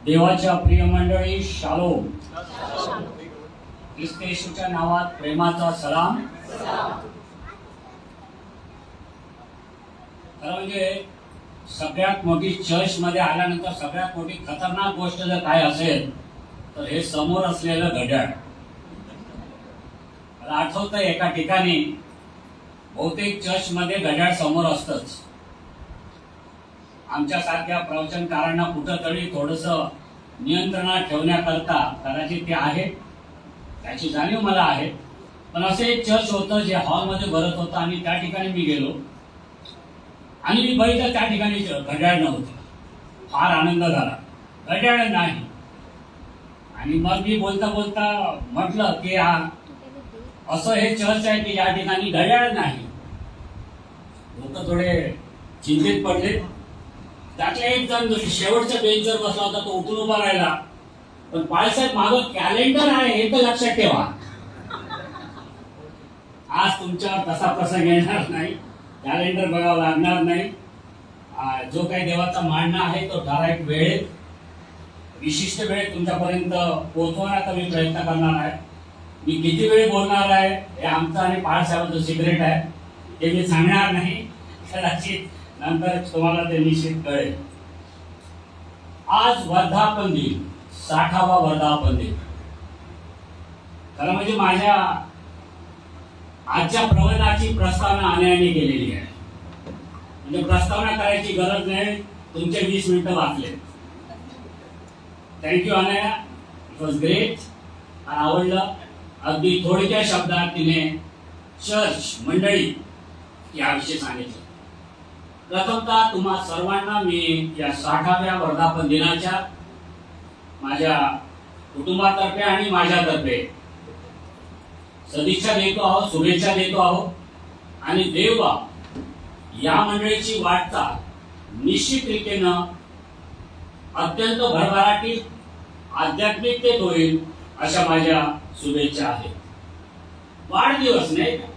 देवाच्या प्रिय मंडळी, शालोम. ख्रिस्त येशूच्या नावात प्रेमाचा सलाम. खरं म्हणजे सगळ्यात मोठी चर्च मध्ये आल्यानंतर सगळ्यात मोठी खतरनाक गोष्ट जर काय असेल तर हे समोर असलेलं घड्याळ. मला आठवतं एका ठिकाणी बहुतेक चर्च मध्ये घड्याळ समोर असतंच. आमच्या सारख्या प्रवचनकारांना कुठंतरी थोडस नियंत्रणात ठेवण्याकरता कदाचित ते आहे, त्याची जाणीव मला आहे. पण असं एक चर्च होतं जे हॉलमध्ये भरत होतं आणि त्या ठिकाणी मी गेलो आणि मी बघितलं त्या ठिकाणी घड्याळ नव्हतं. फार आनंद झाला, घड्याळ नाही. आणि मग मी बोलता बोलता म्हटलं की असं हे चर्च आहे की या ठिकाणी घड्याळ नाही. लोक थोडे चिंतित पडले. त्यातला एक जण शेवटच्या बेंचवर बसला होता, तो उठून उभा राहिला. पण बाळासाहेब मागं कॅलेंडर आहे हे तर लक्षात ठेवा. आज तुमच्यावर तसा प्रसंग येणार नाही, कॅलेंडर बघावं लागणार नाही. जो काही देवाचा मांडणं आहे तो ठराविक वेळेत विशिष्ट वेळेत तुमच्यापर्यंत पोहोचवण्याचा मी प्रयत्न करणार आहे. मी किती वेळ बोलणार आहे हे आमचं आणि बाळासाहेबांचं सिक्रेट आहे, ते मी सांगणार नाही. कदाचित नंतर तुम्हाला ते निश्चित कळेल. आज वर्धापन दिन, 60वा वर्धापन दिन. खरं म्हणजे माझ्या आजच्या प्रवचनाची प्रस्तावना अनयाने केलेली आहे. म्हणजे प्रस्तावना करायची गरज नाही, तुमचे 20 मिनिटं वाचले. थँक्यू अनया, इट वॉज ग्रेट. आवडलं. अगदी थोडक्या शब्दात तिने चर्च मंडळी याविषयी सांगितलं. प्रथमतः तुम्हा सर्वांना मी या 60व्या वर्धापन दिनाच्या माझ्या कुटुंबातर्फे आणि माझ्यातर्फे सदिच्छा देतो आहोत, शुभेच्छा देतो आहोत. आणि देव या मंडळीची वाटचाल निश्चितरीतीनं अत्यंत भरभराटीत आध्यात्मिकतेत होईल अशा माझ्या शुभेच्छा आहेत. वाढदिवस नाही का,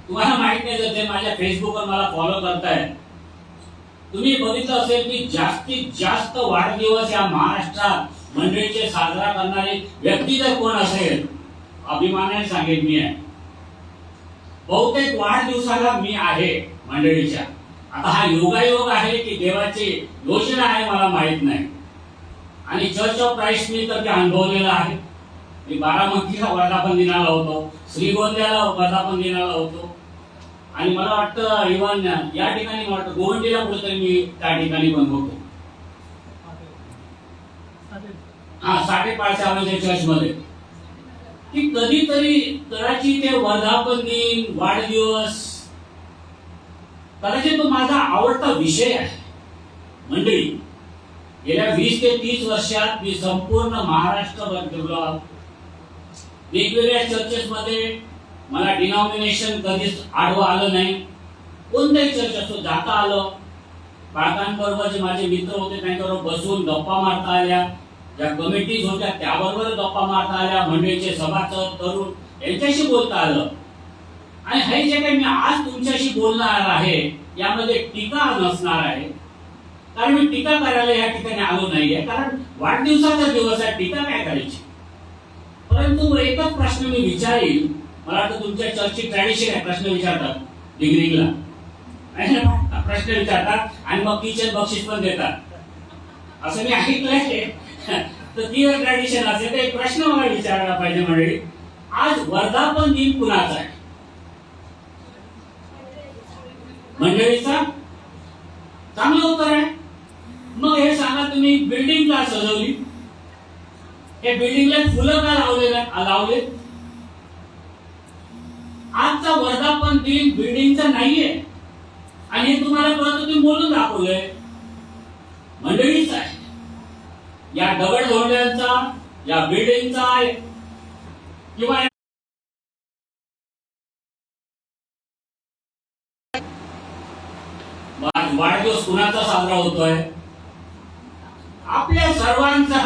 तुम्हाला माहित नाही जर ते माझ्या फेसबुकवर मला फॉलो करताय, तुम्ही बघितलं असेल की जास्तीत जास्त वाढदिवस या महाराष्ट्रात मंडळीचे साजरा करणारी व्यक्ती जर कोण असेल, अभिमानाने सांगेन मी आहे. बहुतेक वाढदिवसाला मी आहे मंडळीच्या. आता हा योगायोग आहे की देवाची योजना आहे मला माहित नाही. आणि चर्च ऑफ क्राइस्ट मी तर ते अनुभवलेलं आहे. मी बारामतीला वर्धापन दिनाला होतो, श्रीगोंद्याला वर्धापन दिनाला होतो, आणि मला वाटतं इव्हन या ठिकाणी मला वाटतं गोवंडीला कुठेतरी मी त्या ठिकाणी पण होतो. साठेपाळच्या चर्च मध्ये की कधीतरी कदाचित ते वर्धापन दिन, वाढदिवस, कदाचित तो माझा आवडता विषय आहे. मंडळी, गेल्या 20 ते 30 वर्षात मी संपूर्ण महाराष्ट्रभर फिरलो. वेगवेगळ्या चर्चेस मध्ये मला डिनॉमिनेशन कधीच आडवं आलं नाही. कोणत्याही चर्च असो जाता आलं. बाळकांबरोबर जे माझे मित्र होते त्यांच्याबरोबर बसून गप्पा मारता आल्या. ज्या कमिटीज होत्या त्याबरोबर गप्पा मारता आल्या. मंडळीचे सभासद, तरुण यांच्याशी बोलता आलं. आणि हे जे काही मी आज तुमच्याशी बोलणार आहे यामध्ये टीका नसणार आहे, कारण मी टीका करायला या ठिकाणी आलो नाहीये. कारण वाढदिवसाचा दिवस आहे, टीका काय करायची. परंतु एकच प्रश्न मी विचारेल. मला वाटतं तुमच्या चर्चची ट्रॅडिशन आहे, प्रश्न विचारतात डिग्रीला, प्रश्न विचारतात आणि मग किचन बक्षीस पण देतात, असं मी ऐकलंय. तर ती ट्रॅडिशन असेल तर एक प्रश्न मला विचारायला पाहिजे मंडळी, आज वर्धापन दिन कुणाचा आहे? मंडळीचा? चांगलं उत्तर आहे. मग हे सांगा, तुम्ही बिल्डिंग का सजवली? हे बिल्डिंगला फुलं का लावले? आजचा वर्धापन दिन बिल्डिंगचा नाहीये आणि हे तुम्हाला कळत तुम्ही बोलून दाखवलंय. मंडळीचा आहे. या दगड धोंड्यांचा, या बिल्डिंगचा किंवा वाढदिवस कुणाचा साजरा होतोय? आपल्या सर्वांचा.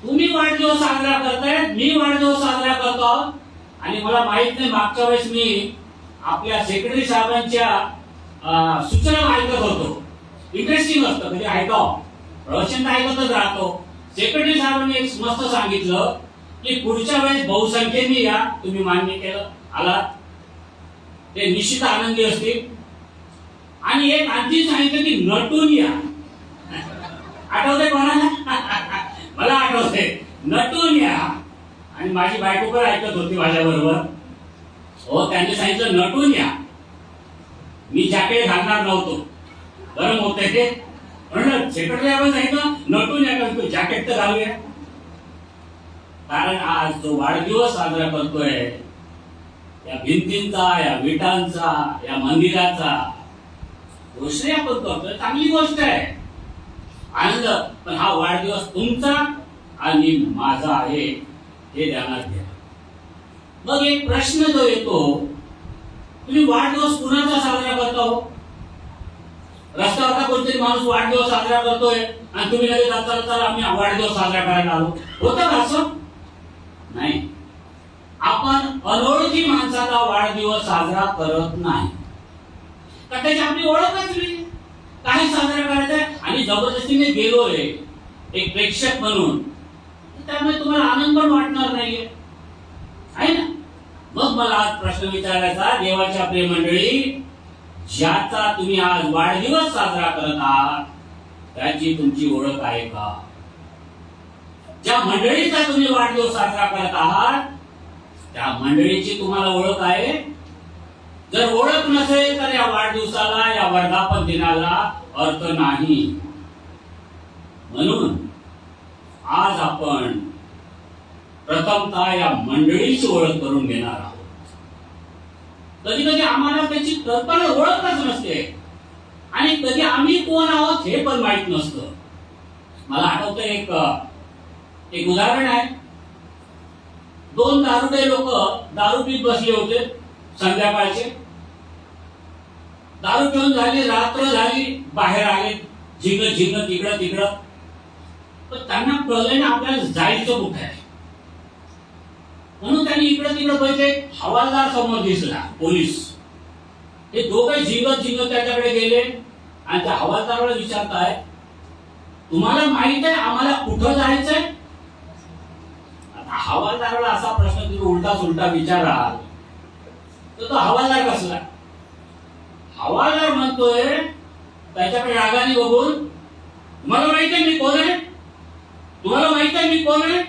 तुम्ही वाढदिवस साजरा करताय, मी वाढदिवस साजरा करतो. आणि मला माहित नाही, मागच्या वेळेस मी आपल्या सेक्रेटरी साहेबांच्या सूचना ऐकत होतो. इंटरेस्टिंग असतं, म्हणजे ऐकावं. प्रवचन तर ऐकतच राहतो. सेक्रेटरी साहेबांनी एक मस्त सांगितलं की पुढच्या वेळेस बहुसंख्येने या, तुम्ही मान्य केलं आलात ते निश्चित आनंदी असतील. आणि एक आणखी सांगितलं की नटून या. आठवते कोणाला? मला आठवते, नटून या. आणि माझी बायको पण ऐकत होती माझ्या बरोबर. हो, त्यांनी सांगितलं नटून या. मी जॅकेट घालणार नव्हतो, गरम होते ते. म्हणलं सेक्रेटरी आपण सांगितलं नटून या, का जॅकेट तर घालूया. कारण आज जो वाढदिवस साजरा करतोय, या भिंतींचा, या विटांचा, या मंदिराचा रोषणाई आपण करतोय, चांगली गोष्ट आहे, आनंद. पण हा वाढदिवस तुमचा आणि माझा आहे हे ध्यानात घ्या. मग एक प्रश्न जो येतो, तुम्ही वाढदिवस कुणाचा साजरा करता हो? रस्त्यावरचा कोणतरी माणूस वाढदिवस साजरा करतोय आणि तुम्ही लगेच जाता आम्ही वाढदिवस साजरा करायला आलो, होतं का असं? नाही. आपण अनोळखी माणसाचा वाढदिवस साजरा करत नाही, का त्याची आपली ओळखच नाही, काही साजरा करायचंय आणि जबरदस्तीने गेलोय एक प्रेक्षक म्हणून, त्यामुळे तुम्हाला आनंद पण वाटणार नाहीये, आहे ना? मग मला आज प्रश्न विचारायचा, देवाच्या प्रिय मंडळी, ज्याचा तुम्ही आज वाढदिवस साजरा करत आहात त्याची तुमची ओळख आहे का? ज्या मंडळीचा तुम्ही वाढदिवस साजरा करत आहात त्या मंडळीची तुम्हाला ओळख आहे? जर ओळख नसेल तर या वाढदिवसाला, या वर्धापन दिनाला अर्थ नाही. म्हणून आज आपण प्रथमतः या मंडळीची ओळख करून घेणार आहोत. कधी कधी आम्हाला त्याची कल्पना, ओळखच नसते आणि कधी आम्ही कोण आहोत हे पण माहित नसतं. मला आठवतं एक उदाहरण आहे. दोन दारुडे लोक दारू पीत बसले होते संध्याकाळचे. दारू पिऊन झाली, रात्र झाली, बाहेर आले झिंगत झिंगत इकडं तिकडं. पण त्यांना कळलं ना आपल्याला जायचं कुठे आहे, म्हणून त्यांनी इकडं तिकडं बघितले. हवालदार समोर दिसला, पोलीस. हे दोघे झिंगत झिंगत त्याच्याकडे गेले आणि त्या हवालदाराला विचारताय, तुम्हाला माहित आहे आम्हाला कुठं जायचंय? हवालदाराला असा प्रश्न तुम्ही उलटा सुलटा विचाराल तर तो हवालदार कसला? हवालदार म्हणतोय त्याच्याकडे रागाने बघून, तुम्हाला माहित आहे मी कोण आहे? तुम्हाला माहित आहे मी कोण आहे?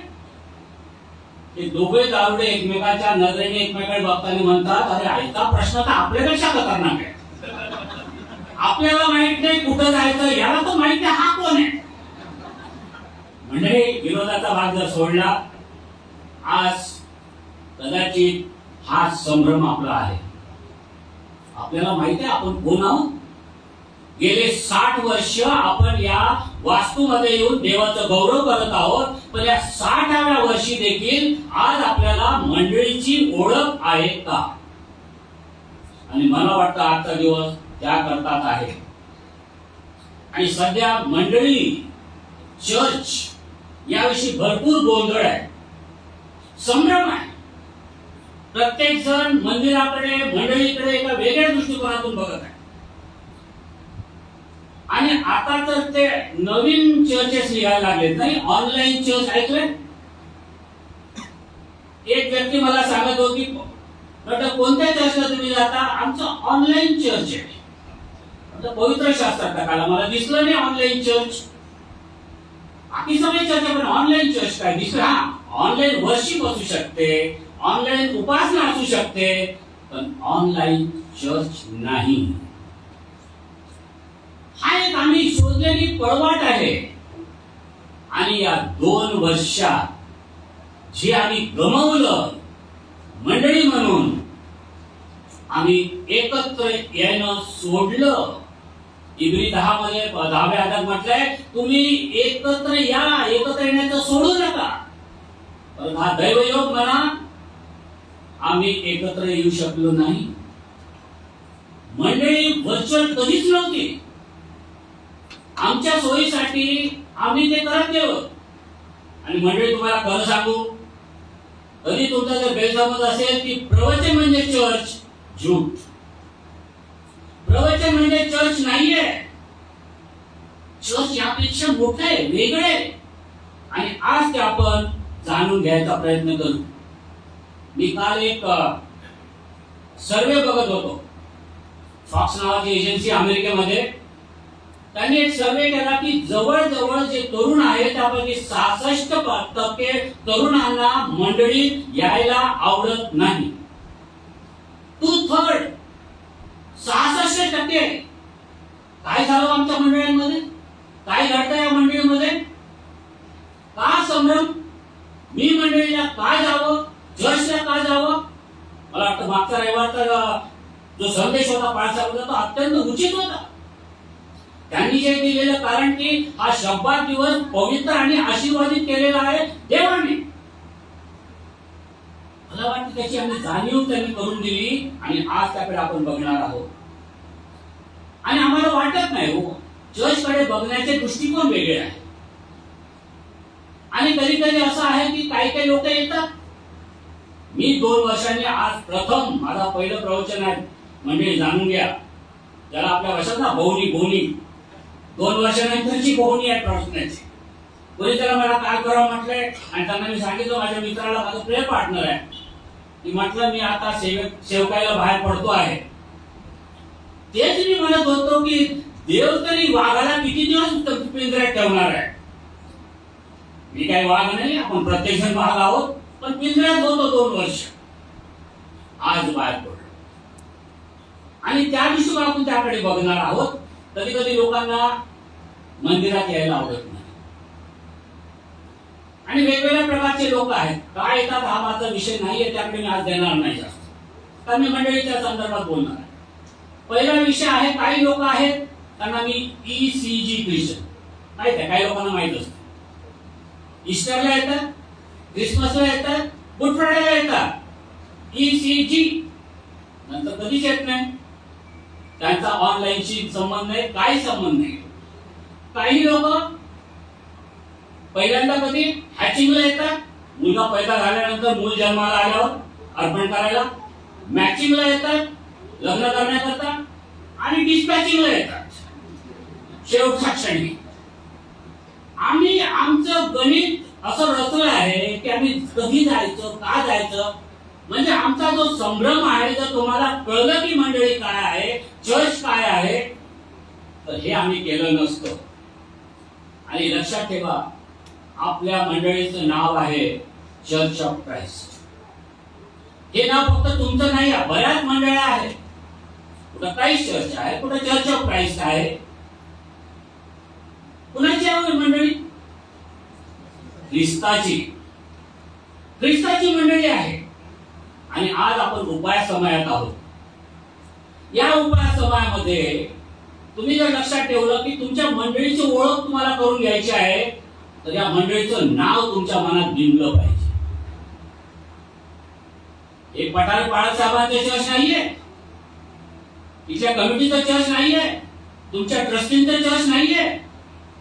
ते दोघे दारुडे एकमेकाच्या नजरेने एकमेकांकडे बघताना म्हणतात, अरे ऐका, प्रश्न तर आपल्यापेक्षा खतरनाक आहे. आपल्याला माहित नाही कुठं जायचं, याला तर माहित आहे हा कोण आहे. म्हणजे विरोधाचा भाग जर सोडला, आज कदाचित हा संभ्रम आपला आहे. आपल्याला माहिती आहे आपण कोण आहोत. गेले 60 वर्ष आपण या वास्तूमध्ये येऊन देवाचं गौरव करत आहोत, पण या 60व्या वर्षी देखील आज आपल्याला मंडळीची ओळख आहे का? आणि मला वाटतं आजचा दिवस त्या करतात आहे. आणि सध्या मंडळी, चर्च याविषयी भरपूर गोंधळ आहे, संभ्रम आहे. प्रत्येक जण मंदिराकडे, मंडळीकडे एका वेगळ्या दृष्टिकोनातून बघत आहे. आणि आता तर ते नवीन चर्चेस निघायला लागलेत, नाही ऑनलाईन चर्च ऐकले. एक व्यक्ती मला सांगत होती, म्हटलं कोणत्या चर्चला तुम्ही जाता? आमचं ऑनलाईन चर्च आहे. आता पवित्र शास्त्रात टाकायला मला दिसलं नाही ऑनलाईन चर्च. बाकी सगळे चर्च, पण ऑनलाईन चर्च काय दिसलं? हा, ऑनलाईन वर्शिप असू शकते, ऑनलाईन उपासना असू शकते, पण ऑनलाईन चर्च नाही. हा एक आम्ही शोधलेली पळवाट आहे. आणि या 2 वर्षात जे आम्ही गमावलं मंडळी म्हणून, आम्ही एकत्र येणं सोडलं. इब्री 10 मध्ये 10व्या अध्यायात म्हटलंय, तुम्ही एकत्र या, एकत्र येण्याचं सोडू नका. पण हा दैवयोग म्हणा, आम्ही एकत्र येऊ शकलो नाही. मंडळी व्हर्च्युअल कधीच नव्हती. आमच्या सोयीसाठी आम्ही ते करत गेलो. आणि मंडळी तुम्हाला खरं सांगू, कधी तुमचा जर गैरसमज असेल की प्रवचन म्हणजे चर्च, झूट. प्रवचन म्हणजे चर्च नाहीये. चर्च यापेक्षा मोठं आहे, वेगळं आहे. आणि आज ते आपण जाणून घ्यायचा प्रयत्न करू. मी काल एक सर्वे बघत होतो. फॉक्स नावाची एजन्सी अमेरिकेमध्ये, त्यांनी एक सर्वे केला की जवळजवळ जे तरुण आहेत त्यापैकी 66% तरुणांना मंडळीत यायला आवडत नाही. 2/3 66%. काय झालं आमच्या मंडळांमध्ये? काय घडतं या मंडळीमध्ये? का संभ्रम? मी मंडळीला का जावं, चर्चला का जावं? मला वाटतं मागचा रविवारचा जो संदेश होता पाळसाहेबांचा तो अत्यंत उचित होता. त्यांनी जे दिलेलं कारण की हा शब्दात दिवस पवित्र आणि आशीर्वादित केलेला आहे देवाने. मला वाटतं त्याची आम्ही जाणीव त्यांनी करून दिली आणि आज त्याकडे आपण बघणार आहोत. आणि आम्हाला वाटत नाही हो, चर्चकडे बघण्याचे दृष्टिकोन वेगळे आहे. आणि कधी कधी असं आहे की काही काही लोक येतात. मी 2 वर्षांनी आज प्रथम माझा पहिलं प्रवचन आहे, म्हणजे जाणून घ्या, ज्याला आपल्या भाषेत ना बोहनी 2 वर्षानंतरची बोहनी आहे प्रवचनाची. कोणी त्याला मला काय करावं म्हटलंय आणि त्यांना मी सांगितलं माझ्या मित्राला माझं प्रेयर पार्टनर आहे की म्हटलं मी आता सेवकायला बाहेर पडतो आहे. तेच मी म्हणत होतो की देव तरी वाघाला किती दिवस पिंजऱ्यात ठेवणार आहे. मी काही वाघ नाही, आपण प्रत्येक जण वाघ आहोत, पण पिंजऱ्यात होतो 2 वर्ष. आज बाहेर पडलो आणि त्या दिवशी आपण त्याकडे बघणार आहोत. कधी कधी लोकांना मंदिरात यायला आवडत नाही आणि वेगवेगळ्या प्रकारचे लोक आहेत. काय येतात हा माझा विषय नाहीये, त्याकडे मी आज देणार नाही जास्त, कारण मी मंडळीच्या संदर्भात बोलणार आहे. पहिला विषय आहे, काही लोक आहेत त्यांना मी ECG ख्रिश्चन माहित आहे, काही लोकांना माहित असतं. ईस्टरला येतात, क्रिसमसला येतात, गुड फ्रायडेला येतात. ECG नंतर कधीच येत नाही. त्यांचा ऑनलाईनशी संबंध नाही, काही संबंध नाही. काही लोक पहिल्यांदा कधी हॅचिंगला येतात, मुलगा पैदा झाल्यानंतर मूल जन्माला आल्यावर अर्पण करायला. मॅचिंगला येतात लग्न करण्याकरता आणि डिस्पॅचिंगला येतात शेवटच्या क्षणी. आम्ही आमचं गणित असं रचलं आहे की आम्ही कधी जायचं, का जायचं, म्हणजे आमचा जो संभ्रम आहे, जर तुम्हाला कळलं की मंडळी काय आहे, चर्च काय आहे, तर हे आम्ही केलं नसतं. आणि लक्षात ठेवा, आपल्या मंडळीचं नाव आहे चर्च ऑफ क्राइस्ट. हे नाव फक्त तुमचं नाही आहे, बऱ्याच मंडळ्या आहेत. कुठं क्राइस्ट चर्च आहे, कुठं चर्च ऑफ क्राइस्ट आहे. कुणाची आहे मंडळी? ख्रिस्ताची मंडळी आहे. आणि आज आपण उपाय समयात आहोत. या उपाय समयामध्ये तुम्ही जर लक्षात ठेवलं की तुमच्या मंडळीची ओळख तुम्हाला करून घ्यायची आहे, तर या मंडळीचं नाव तुमच्या मनात बिंबलं पाहिजे. हे पठार बाळासाहेबांचे चर्च नाहीये, इथल्या कमिटीचं चर्च नाहीये, तुमच्या ट्रस्टींचं चर्च नाहीये.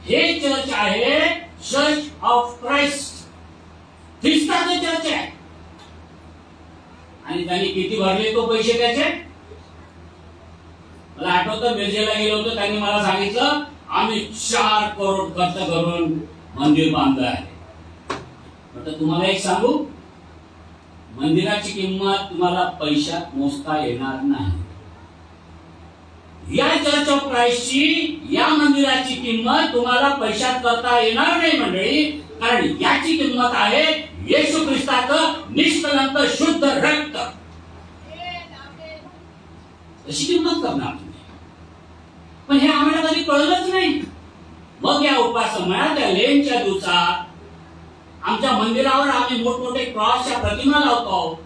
हे चर्च आहे चर्च ऑफ क्राइस्ट, ख्रिस्ताचं चर्च आहे. आणि त्यांनी किती भरले तो पैसे त्याचे? मला आठवतं मिरजेला गेलो होतो, त्यांनी मला सांगितलं आम्ही 4 करोड खर्च करून मंदिर बांधलं आहे. म्हटलं तुम्हाला एक सांगू, मंदिराची किंमत तुम्हाला पैशात मोजता येणार नाही. या चर्च ऑफ क्राइस्टची, या मंदिराची किंमत तुम्हाला पैशात करता येणार नाही मंडळी, कारण याची किंमत आहे येशू ख्रिस्ताचं निष्कलंक शुद्ध रक्त. अशी किंमत करणार तुम्ही, पण हे आम्हाला कधी कळलंच नाही. मग या उपासमयात, या लेनच्या दिवसात आमच्या मंदिरावर आम्ही मोठमोठे क्रॉसच्या प्रतिमा लावतो.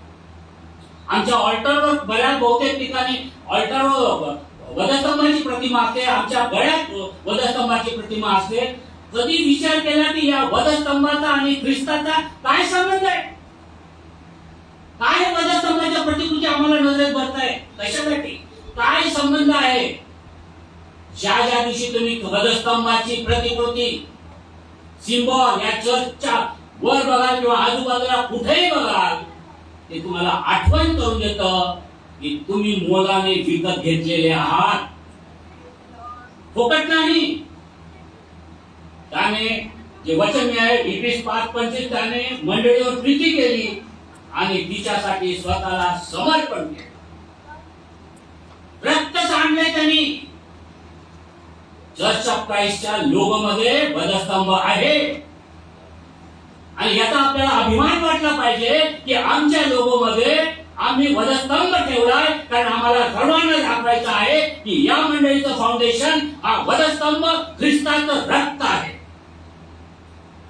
आमच्या ऑल्टरवर बऱ्याच बहुतेक ठिकाणी ऑल्टरवर वधस्तंभाची प्रतिमा असते, आमच्या गळ्यात वधस्तंभाची प्रतिमा असते. कधी विचार केला की या वधस्तंभाचा आणि ख्रिस्ताचा काय संबंध आहे? काय वधस्तंभाच्या प्रतिकृती आम्हाला नजरेत भरताय? कशासाठी? काय संबंध आहे? ज्या ज्या दिवशी तुम्ही वधस्तंभाची प्रतिकृती सिंबॉल या चर्चच्या वर बघाल किंवा आजूबाजूला कुठेही बघाल, ते तुम्हाला आठवण करून देतं की तुम्ही मोलाने विकत घेतलेले आहात, फुकट नाही. त्याने जे वचन मिळाले 21:5-25 त्याने मंडळीवर प्रीती केली आणि तिच्यासाठी स्वतःला समर्पण केलं. रक्त सांडले त्यांनी. चर्च ऑफ क्राइस्टच्या लोगोमध्ये वधस्तंभ आहे आणि याचा आपल्याला अभिमान वाटला पाहिजे की आमच्या लोगोमध्ये आम्ही वधस्तंभ ठेवलाय, कारण आम्हाला सर्वांना दाखवायचं आहे की या मंडळीचं फाउंडेशन हा वधस्तंभ ख्रिस्ताचं रक्त आहे.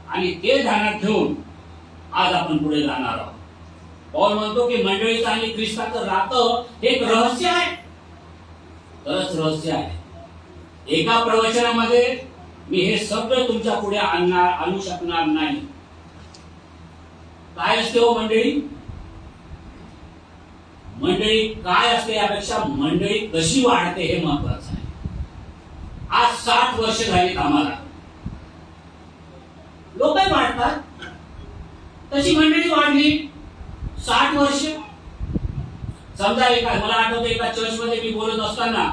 आणि ते ध्यानात ठेवून आज आपण पुढे जाणार आहोत. पौल म्हणतो की मंडळीचं आणि ख्रिस्ताचं नातं एक रहस्य आहे. खरंच रहस्य आहे. एका प्रवचनामध्ये मी हे सगळं तुमच्या पुढे आणू शकणार नाही. काय असते हो मंडळी? मंडळी काय असते यापेक्षा मंडळी कशी वाढते हे महत्वाचं आहे. आज 60 वर्ष झालीत आम्हाला. लोक वाढतात तशी मंडळी वाढली 60 वर्ष. समजा मला आठवतं एका चर्च मध्ये मी बोलत असताना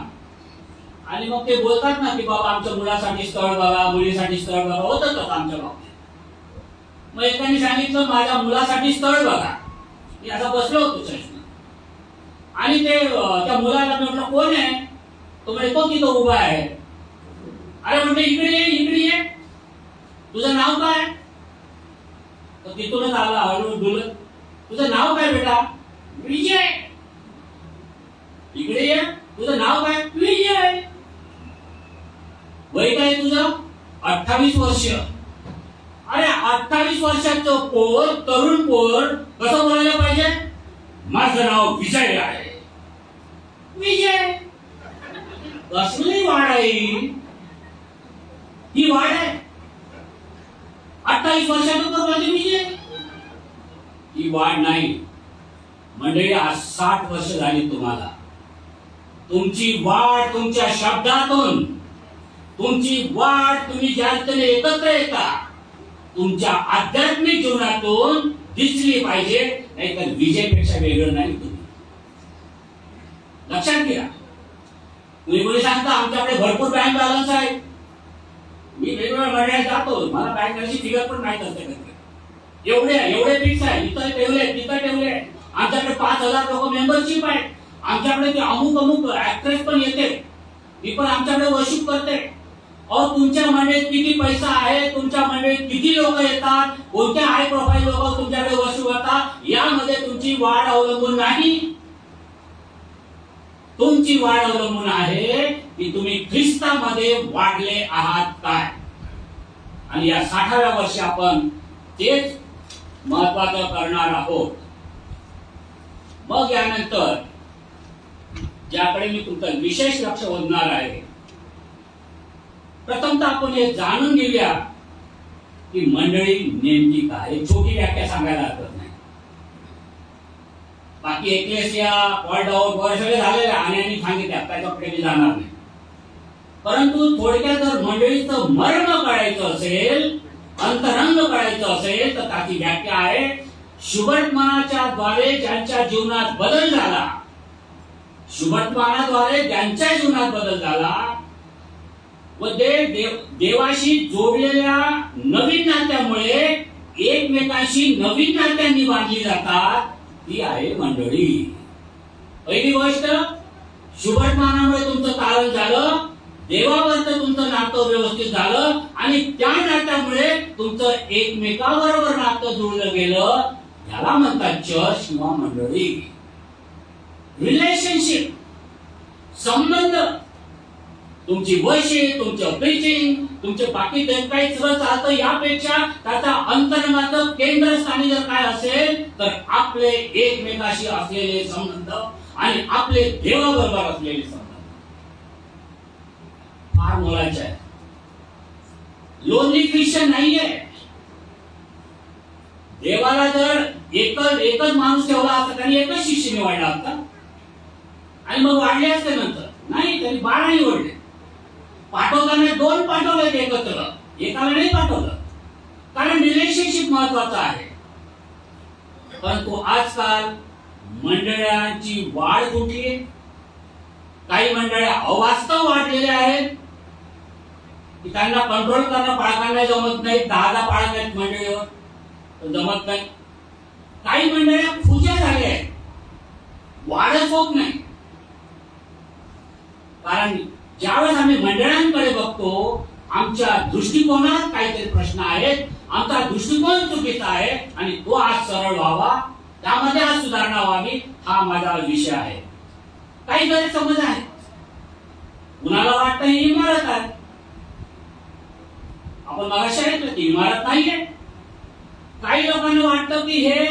आणि मग ते बोलतात ना की बाबा आमच्या मुलासाठी स्थळ बघा, मुलीसाठी स्थळ बघा. होतच आमच्या बाबतीत. मग एकाने सांगितलं माझ्या मुलासाठी स्थळ बघा. मी आता बसलो होतो चर्चमध्ये आणि ते त्या मुलाला म्हटलं कोण आहे? तो म्हणजे तो तिथं उभा आहे. अरे म्हटलं इकडे ये, इकडे ये, तुझं नाव काय? तो तिथूनच आला हळूहळू बोलत, तुझं नाव काय बेटा? विजय. इकडे ये, तुझं नाव काय? विजय. वय काय तुझं? 28 वर्ष. अरे 28 वर्षाचं पोर, तरुण पोर कसं बोलायला पाहिजे? माझं नाव विजय आहे. विजय. कसली वाढ आहे ही? वाढ आहे. 28 वर्षाचं तर माझे विजय. ही वाढ नाही मंडळी. आज 60 वर्ष झाली तुम्हाला. तुमची वाढ तुमच्या शब्दातून, तुमची वाढ तुम्ही ज्यांच्याने एकत्र येता, तुमच्या आध्यात्मिक जीवनातून दिसली पाहिजे. नाहीतर विजयपेक्षा वेगळं नाही तुम्ही. लक्षात घ्या. तुम्ही कोणी सांगता आमच्याकडे भरपूर बँक बॅलन्स आहे. मी वेगवेगळ्या मंडळात जातो, मला बँकेची फिगर पण माहित असते. एवढे फिक्स आहे, इथं ठेवले, तिथं ठेवले. आमच्याकडे 5,000 लोक मेंबरशिप आहे. आमच्याकडे ते अमुक ऍक्ट्रेस पण येते, ती पण आमच्याकडे वर्शिप करते. और तुमच्या मंडळीत किती पैसा आहे, तुमच्या मंडळीत किती लोक येतात, कोणते हाय प्रोफाईल लोक तुमच्याकडे वर्शिप करतात, यामध्ये तुमची वाढ अवलंबून नाही. तुमची वाढ अवलंबून आहे की तुम्ही ख्रिस्तामध्ये वाढले आहात काय. आणि या 60व्या वर्षी आपण तेच महत्वाचं करणार आहोत. मग यानंतर ज्याकडे मी तुमचं विशेष लक्ष ओढणार आहे, प्रथमतः आपण हे जाणून घेऊया की मंडळी नेमकी काय. छोटी व्याख्या सांगायला हरकत नाही. बाकी एक्लेसिया, वर्ल्ड आउट वगैरे सगळे झालेले आणि सांगितले, त्याच्याकडे मी जाणार नाही. परंतु थोडक्यात जर मंडळीचं मर्म कळायचं असेल, अंतरंग कळायचं असेल तर त्याची व्याख्या आहे शुभवर्तमानाच्या द्वारे ज्यांच्या जीवनात बदल झाला, शुभवर्तमानाद्वारे ज्यांच्या जीवनात बदल झाला व ते देवाशी जोडलेल्या नवीन नात्यामुळे एकमेकांशी नवीन नात्यांनी बांधली जातात, ती आहे मंडळी. पहिली गोष्ट, शुभवर्तमानामुळे तुमचं तारण झालं, देवाबरोबर तुमचं नातं व्यवस्थित झालं आणि त्या नात्यामुळे तुमचं एकमेकाबरोबर नातं जुळलं गेलं. याला म्हणतात चर्च किंवा मंडळी. रिलेशनशिप, संबंध. तुमची वर्शिप, तुमचं प्रीचिंग, तुमचे बाकी काही सगळं चालतं, यापेक्षा त्याचा अंतर्गत केंद्रस्थानी जर काय असेल तर आपले एकमेकाशी असलेले संबंध आणि आपले देवाबरोबर असलेले संबंध फार मोलाचे आहे. लोनली ख्रिश्चन नाहीये. देवाला जर एकच माणूस ठेवला असता, त्यांनी एकच शिष्य निवडला असता आणि मग वाढले असते नंतर. नाही, त्यांनी 12 निवडले. पाठवताना 2 पाठवले एकत्र, एकाला नाही पाठवलं, कारण रिलेशनशिप महत्वाचा आहे. परंतु आजकाल मंडळांची वाढ कुठली आहे? काही मंडळ्या अवास्तव वाढलेल्या आहेत. की त्यांना कंट्रोल करणं पालकांना जमत नाही, 10 पालक आहेत मंडळीवर, जमत नाही. काही मंडळ्या खुल्या झाल्या आहेत, वाढच होत नाही. कारण ज्यावेळेस आम्ही मंडळांकडे बघतो, आमच्या दृष्टिकोनात काहीतरी प्रश्न आहेत, आमचा दृष्टिकोन चुकीचा आहे आणि तो आज सरळ व्हावा, त्यामध्ये आज सुधारणा व्हावी, हा माझा विषय आहे. काही गैरसमज आहे. कुणाला वाटतं ही इमारत आहे. आपण मगाशी ऐकलं की इमारत नाहीये. काही लोकांना वाटतं की हे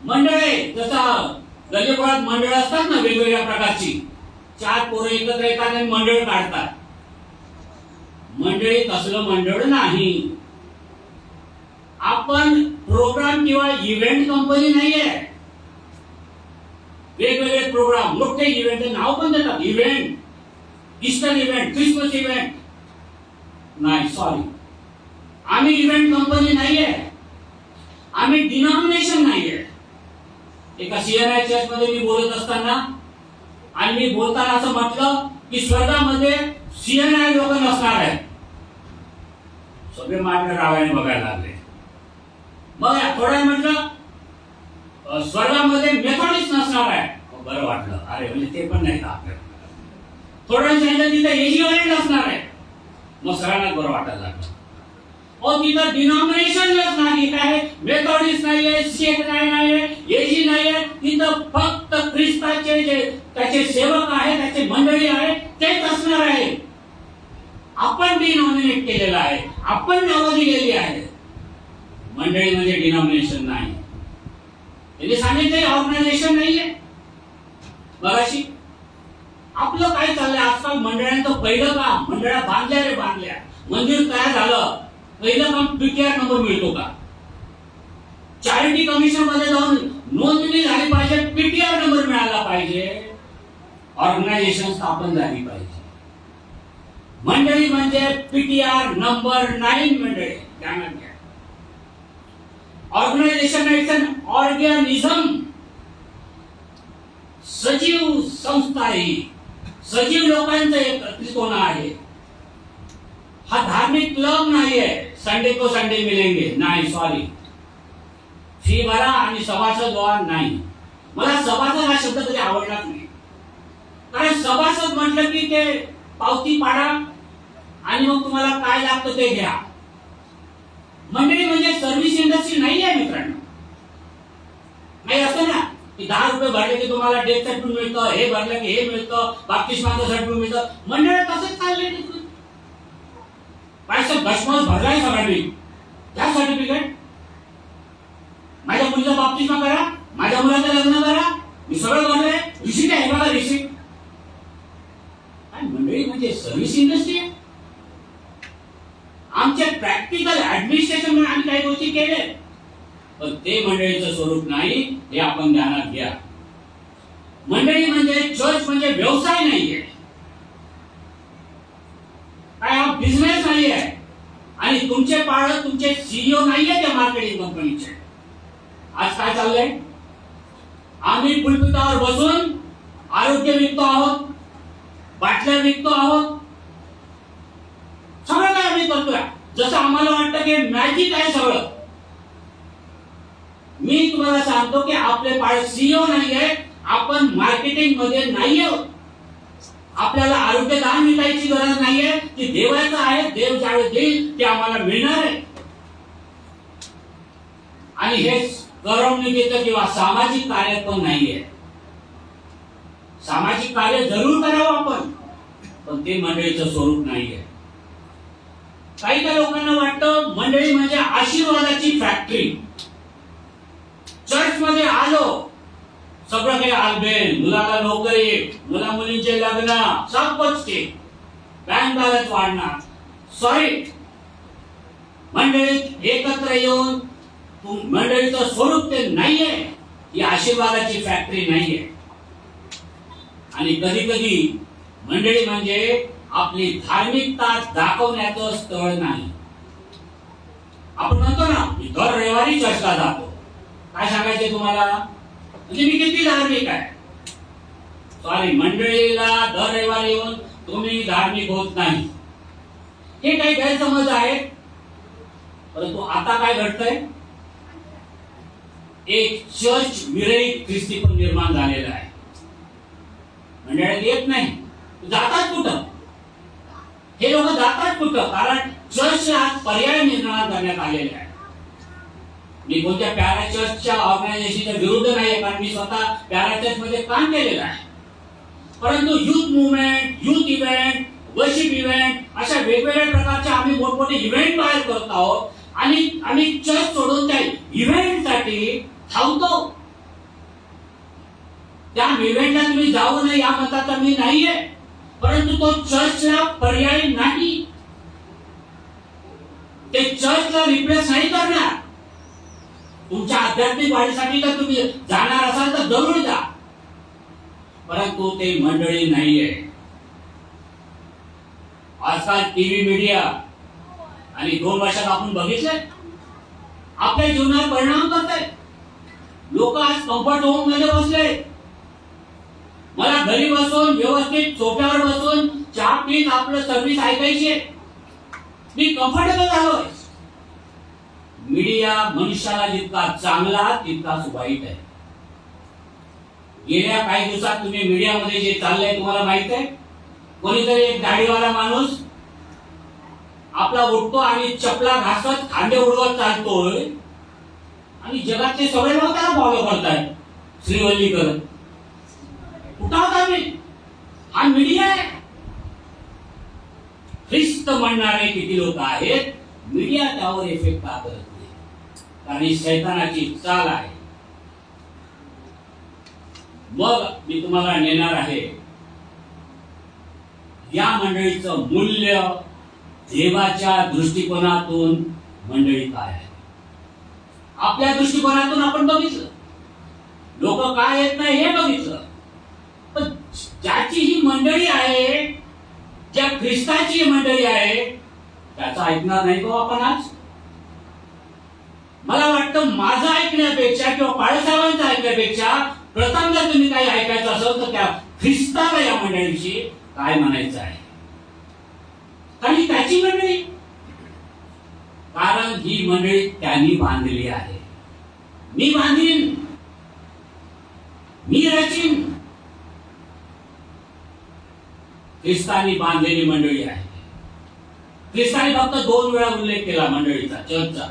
मंडळ आहे. जसं गल्लीबोळात मंडळ असतात ना वेगवेगळ्या प्रकारची, 4 पोरं एकत्र येतात आणि मंडळ काढतात. मंडळी तसलं मंडळ नाही. आपण प्रोग्राम किंवा इव्हेंट कंपनी नाहीये. वेगवेगळे प्रोग्राम, मोठे इव्हेंट नाव पण देतात, event, Easter event, Christmas event. नाही, सॉरी, आम्ही इव्हेंट कंपनी नाहीये. आम्ही डिनॉमिनेशन नाहीये. एका सीएनआय चर्च मध्ये मी बोलत असताना आणि मी बोलताना असं म्हटलं की स्वर्गामध्ये सीएनआय लोक नसणार आहेत. सगळे माझ्या रावाने बघायला लागले. मग थोड्या म्हटलं स्वर्गामध्ये मेथॉडिस्ट नसणार आहे. बरं वाटलं, अरे म्हणजे ते पण नाही का आपल्याला. थोड्या सांगितलं तिथे एजीवाले नसणार आहे. मग सगळ्यांना बरं वाटायला लागलं. तिथं डिनॉमिनेशन नाही, काय मेथॉडिस्ट नाहीये, सीएनआय नाहीये, एजी नाहीये. तिथं फक्त ख्रिस्ताचे जे त्याचे सेवक आहेत, त्याचे मंडळी आहे, तेच असणार आहे. आपण डिनॉमिनेट केलेलं आहे, आपण नावं दिलेली आहे. मंडळी म्हणजे डिनॉमिनेशन नाही. त्यांनी सांगितले ऑर्गनायझेशन नाहीये. मगाशी आपलं काय चाललंय आजकाल, मंडळांचं पहिलं काम, मंडळा बांधल्या रे बांधल्या, मंदिर तयार झालं, पहिलं काम पीटीआर नंबर मिळतो का? चॅरिटी कमिशन मध्ये जाऊन नोंदणी झाली पाहिजे, पीटीआर नंबर मिळाला पाहिजे, ऑर्गनायझेशन स्थापन झाली पाहिजे. मंडळी म्हणजे पीटीआर नंबर 9 मंडळी, ध्यानात घ्या. ऑर्गनायझेशन इज एन ऑर्गॅनिझम, सजीव संस्था आहे, सजीव लोकांचं एकत्रितपणा आहे. हा धार्मिक क्लब नाहीये, संडे को संडे मिलेंगे, नाही, सॉरी. फी भरा आणि सभासद व्हा, नाही. मला सभासद हा शब्द कधी आवडलाच नाही. कारण सभासद म्हटलं की ते पावती पाडा आणि मग तुम्हाला काय लागतं ते घ्या. मंडळी म्हणजे सर्व्हिस इंडस्ट्री नाही आहे मित्रांनो. नाही असं ना की 10 रुपये भरले की तुम्हाला डेथ सर्टिफिकेट मिळतं, हे भरलं की हे मिळतं, बाप्तिस्माचं सर्टिफिकेट मिळतं. मंडळ तसंच चाललंय. पैसा दशमास भरलाय सगळ्यांनी, त्या सर्टिफिकेट. माझ्या मुलीचा बाप्तिस्मा करा, माझ्या मुलाचं लग्न करा, मी सगळं भरलंय, रिसिट आहे बघा, रिसिट. मंडळी म्हणजे सर्व्हिस इंडस्ट्री आहे. आमच्या प्रॅक्टिकल ऍडमिनिस्ट्रेशन मध्ये आम्ही काही गोष्टी केल्या, पण ते मंडळीचं स्वरूप नाही, हे आपण ध्यानात घ्या. मंडळी म्हणजे चर्च म्हणजे व्यवसाय नाहीये, काय हा बिझनेस नाहीये. आणि तुमचे पाळ तुमचे सीईओ नाहीये त्या मार्केटिंग कंपनीचे. आज काय चाललंय, आम्ही पुलपिटावर बसून आरोग्य विकतो आहोत, बाटल्या विकतो आहोत, सगळं काय आम्ही करतोय. जसं आम्हाला वाटतं की मॅजिक आहे सगळं. मी तुम्हाला सांगतो की आपले पाळ सीईओ नाहीये, आपण मार्केटिंग मध्ये नाहीये. आपल्याला आरोग्य दान विकायची गरज नाहीये, की देवाचं आहे, देव ज्यावेळेस देईल ते आम्हाला मिळणार आहे. आणि हे करमणुकीचं किंवा सामाजिक कार्य पण नाहीये. सामाजिक कार्य जरूर करावं आपण, पण ते मंडळीचं स्वरूप नाहीये. काही काही लोकांना वाटतं मंडळी म्हणजे आशीर्वादाची फॅक्टरी. चर्च मध्ये आलो, सगळं काही आलबेल, मुलाला नोकरी, मुला मुलींचे लग्न, सबच ते बँक बॅलन्स वाढणार. सॉरी, मंडळीत एकत्र येऊन मंडळीचं स्वरूप ते नाहीये, ही आशीर्वादाची फॅक्टरी नाहीये. आणि कधी कधी मंडळी म्हणजे आपली धार्मिकता दाखवण्याचं स्थळ नाही. आपण म्हणतो ना, मी दर रविवारी चर्चला जातो. काय सांगायचे तुम्हाला, म्हणजे मी किती धार्मिक आहे. सॉरी, मंडळीला दर रविवारी येऊन तुम्ही धार्मिक होत नाही. हे काही गैरसमज आहेत. परंतु आता काय घडतंय, एक चर्च विरहित ख्रिस्तीपण निर्माण झालेला आहे. मंडळात येत नाही, जातात कुठं? हे लोक जातात कुठं? कारण चर्च हा पर्याय निर्माण करण्यात आलेला आहे. मी कोणत्या पॅरा चर्चच्या ऑर्गनायझेशनच्या विरुद्ध नाही, कारण मी स्वतः पॅरा चर्च मध्ये काम केलेलं आहे. परंतु youth movement, youth event, worship event अशा वेगवेगळ्या प्रकारचे आम्ही मोठमोठे इव्हेंट बाहेर करत आहोत आणि आम्ही चर्च सोडून त्या इव्हेंटसाठी थांबतो. त्या इव्हेंटला तुम्ही जाऊ नये या मताचा मी नाहीये, परंतु तो चर्चला पर्याय नाही. ते चर्चला रिप्लेस नाही करणार. तुमच्या आध्यात्मिक वाढीसाठी तर तुम्ही जाणार असाल तर जरूर जा, परंतु ते मंडळी नाहीये. आजकाल टीव्ही मीडिया आणि 2 वर्षात आपण बघितलंय आपल्या जीवनावर परिणाम करताय. लोक आज कम्फर्ट होम मध्ये बसले. मला घरी बसून व्यवस्थित सोफ्यावर बसून चहा पीत आपलं सर्व्हिस ऐकायची, मी कम्फर्टेबल झालोय. मीडिया मनुष्याला जितका चांगला तितकाच वाईट आहे. गेल्या काही दिवसात तुम्ही मीडियामध्ये जे चाललंय तुम्हाला माहित आहे. कोणीतरी एक दाढीवाला माणूस आपला उठतो आणि चपला घासत खांदे उडवत चालतोय आणि जगातले सगळे लोक त्याला फॉलो करतायत. श्रीवल्लीकर कुठं होता मी? हा मीडिया आहे. ख्रिस्त म्हणणारे किती लोक आहेत, मीडिया त्यावर इफेक्ट का करत नाही, कारण ही शैतानाची चाल आहे. मग मी तुम्हाला नेणार आहे या मंडळीचं मूल्य देवाच्या दृष्टिकोनातून. मंडळी काय आहे आपल्या दृष्टिकोनातून आपण बघितलं, लोक काय येत नाही हे बघितलं. पण ज्याची ही मंडळी आहे, ज्या ख्रिस्ताची मंडळी आहे, त्याचं ऐकणार नाही तो आपण आज. मला वाटतं माझं ऐकण्यापेक्षा किंवा बाळासाहेबांचं ऐकण्यापेक्षा प्रथम जर तुम्ही काही ऐकायचं असेल तर त्या ख्रिस्ताला या मंडळीची काय म्हणायचं आहे, कारण त्याची मंडळी, कारण ही मंडळी त्यांनी बांधली आहे. मी बांधीन, मी रचीन. ख्रिस्तानी बांधलेली मंडळी आहे. ख्रिस्तानी फक्त 2 वेळा उल्लेख केला मंडळीचा, चर्चचा.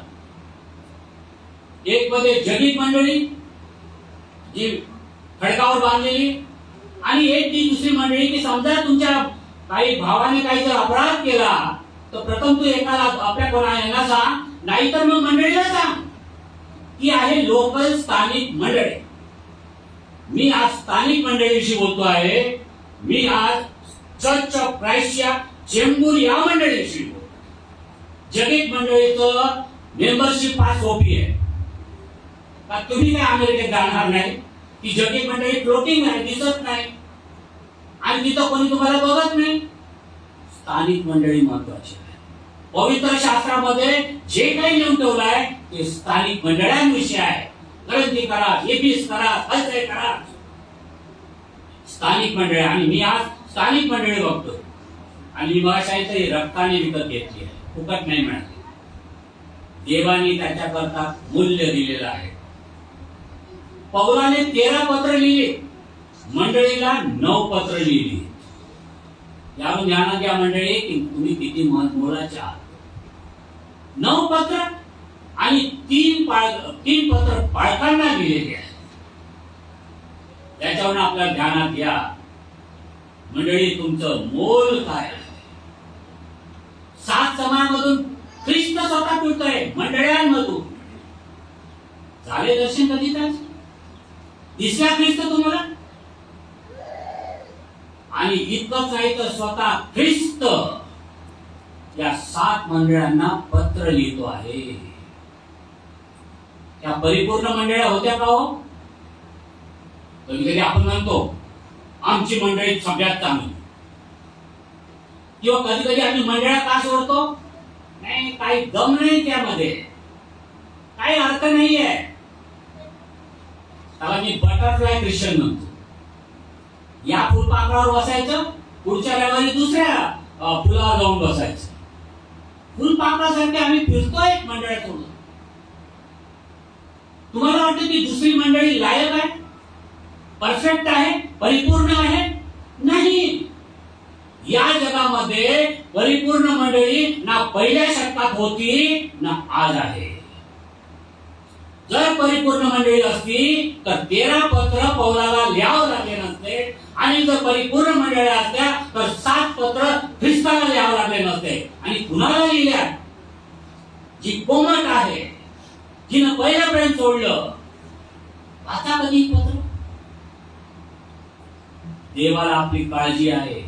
एक मध्ये जगित मंडळी जी खडकावर बांधलेली, आणि एक ती दुसरी मंडळी की समजा तुमच्या काही भावाने काही जर अपराध केला तर प्रथम तू एकाला आपल्या कोणाला सांग, नाहीतर मग मंडळीला सांग. ती आहे लोकल स्थानिक मंडळी. मी आज स्थानिक मंडळीविषयी बोलतो आहे. मी आज चर्च ऑफ क्राइस्टच्या चेंबूर या मंडळीविषयी बोलतो. जगित मंडळीचं मेंबरशिप फार सोपी आहे. का तुम्ही काय अमेरिकेत जाणार नाही? ती जगित मंडळी फ्लोटिंग आहे, दिसत नाही आणि तिथं कोणी तुम्हाला बघत नाही. स्थानिक मंडळी महत्वाची आहे. पवित्र शास्त्रामध्ये जे काही लिहून ठेवलं आहे ते स्थानिक मंडळांविषयी आहे. ग्रंथी करा, एपीस करा, हलसे करा, स्थानिक मंडळ. आणि मी आज स्थानिक मंडळी बघतो आणि मला सांगितलं रक्ताने विकत घेतली आहे, फुकट नाही मिळाली. देवाने त्याच्याकरता मूल्य दिलेलं आहे. पौलाने 13 पत्र लिहिली, मंडळीला 9 पत्र लिहिली. यावरून ध्यानात घ्या मंडळी की तुम्ही किती मोलाचे आहात. 9 पत्र आणि 3 पत्र बाळकांना लिहिलेले आहे. त्याच्यावरून आपल्या ध्यानात घ्या मंडळी तुमचं मोल काय आहे. 7 समाजामधून ख्रिस्त स्वतः फिरतोय मंडळांमधून. झाले दर्शन कधी त्याच दिसला ख्रिस्त तुम्हाला? आणि इतकंच नाही तर स्वतः ख्रिस्त या 7 मंडळांना पत्र लिहितो आहे. त्या परिपूर्ण मंडळ्या होत्या का हो? कधी कधी आपण म्हणतो आमची मंडळी सगळ्यात चांगली, किंवा कधी कधी आम्ही मंडळा का सोडतो? नाही, काही दम नाही त्यामध्ये, काही अर्थ नाहीये. त्याला मी बटरफ्लाय ख्रिश्चन म्हणतो. या फुलपाखरावर बसायचं, पुढच्या रविवारी दुसऱ्या फुलावर जाऊन बसायचं. फुलपाखरासारखे आम्ही फिरतोय मंडळातून. तुम्हाला वाटतं की दुसरी मंडळी लायक आहे, परफेक्ट आहे, परिपूर्ण आहे? नाही. या जगामध्ये परिपूर्ण मंडळी ना पहिल्या शतकात होती ना आज आहे. जर परिपूर्ण मंडळी असती तर 13 पत्र पौलाला लिहावं लागले नसते, आणि जर परिपूर्ण मंडळी असत्या तर 7 पत्र ख्रिस्ताला लिहावं लागले नसते. आणि कुणाला लिहिल्या? जी कोमट आहे, जिनं पहिलं प्रेम सोडलं. वाचा कधी पत्र. देवाला आपली काळजी आहे.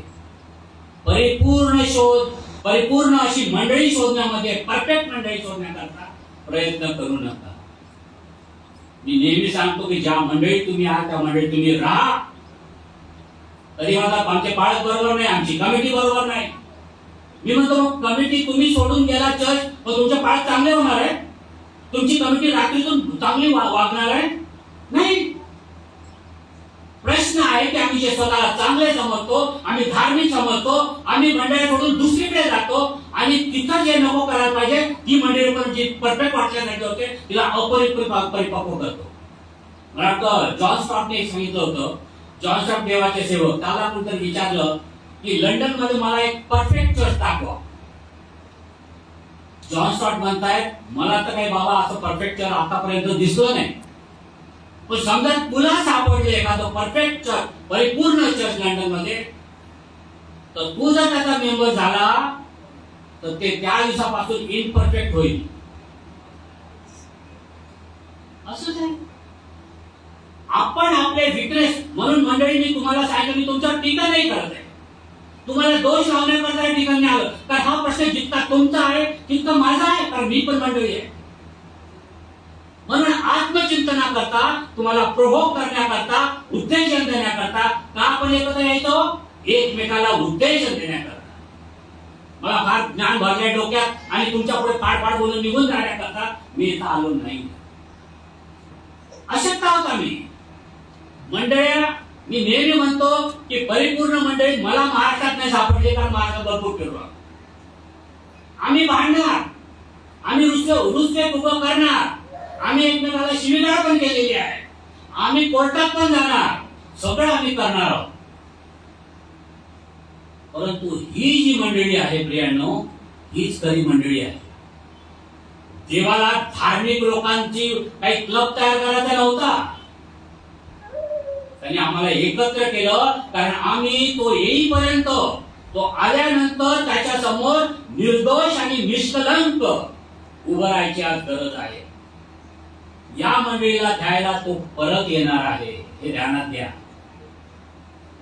परिपूर्ण अशी मंडळी शोधण्यामध्ये, परफेक्ट मंडळी शोधण्याकरता प्रयत्न करू नका. मी नेहमी सांगतो की ज्या मंडळीत तुम्ही आहात त्या मंडळीत तुम्ही राहा. कधी म्हणतात आमचे पाळक बरोबर नाही, आमची कमिटी बरोबर नाही. मी म्हणतो कमिटी तुम्ही सोडून गेला चर्च, मग तुमचे पाळक चांगले होणार आहे? तुमची कमिटी रात्रीतून चांगली वागणार आहे? नाही. प्रश्न आहे की आम्ही जे स्वतःला चांगले समजतो, आम्ही धार्मिक समजतो, आम्ही मंडळाकडून दुसरीकडे जातो आणि तिथं जे नको करायला पाहिजे ती मंडळी पण जी परफेक्ट वाटण्यासाठी होते तिला परिपक्व करतो. मला वाटतं जॉन स्टॉटने एक सांगितलं होतं, जॉन स्टॉट देवाचे सेवक, त्याला कोणतरी विचारलं की लंडन मध्ये मला एक परफेक्ट चर्च दाखवा. जॉन स्टॉट म्हणतायत मला तर काही बाबा असं परफेक्ट चर्च आतापर्यंत दिसलं नाही, पण समजा तुला सापडले एखादं परफेक्ट चर्च, परिपूर्ण चर्च लंडन मध्ये, तर तू जर त्याचा मेंबर झाला तर ते त्या दिवसापासून इनपरफेक्ट होईल. असंच आहे. आपण आपले विकनेस म्हणून मंडळी, मी तुम्हाला सांगितलं, मी तुमच्यावर टीका नाही करत आहे, तुम्हाला दोष लावण्याकरता टीका नाही आलं. कारण हा प्रश्न जितका तुमचा आहे तितका माझा आहे, कारण मी पण मंडळी आहे. म्हणून आत्मचिंतनाकरता, तुम्हाला प्रोव्होक करण्याकरता, उत्तेजन देण्याकरता का आपण एकत्र यायचो? एकमेकाला उत्तेजन देण्याकरता. मला फार ज्ञान भरले डोक्यात आणि तुमच्या पुढे पाठ बोलून निघून जाण्याकरता मी इथं आलो नाही. अशक्य आहोत आम्ही मंडळ्या. मी नेहमी म्हणतो की परिपूर्ण मंडळी मला महाराष्ट्रात नाही सापडले, कारण महाराष्ट्रात भरपूर फिरलो. आम्ही भांडणार, आम्ही रुसवे उभं करणार, आम्ही एकमेकाला शिवीगाळ पण केलेली आहे, आम्ही कोर्टात पण जाणार, सगळं आम्ही करणार आहोत. परंतु ही जी मंडळी आहे प्रियांनो, हीच खरी मंडळी आहे. देवाला धार्मिक लोकांची काही क्लब तयार करायचा नव्हता. त्यांनी आम्हाला एकत्र केलं कारण आम्ही तो येईपर्यंत, तो आल्यानंतर त्याच्या समोर निर्दोष आणि निष्कलंक उभं राहायची आज गरज आहे. या मंडळीला घ्यायला तो परत येणार आहे, हे ध्यानात द्या.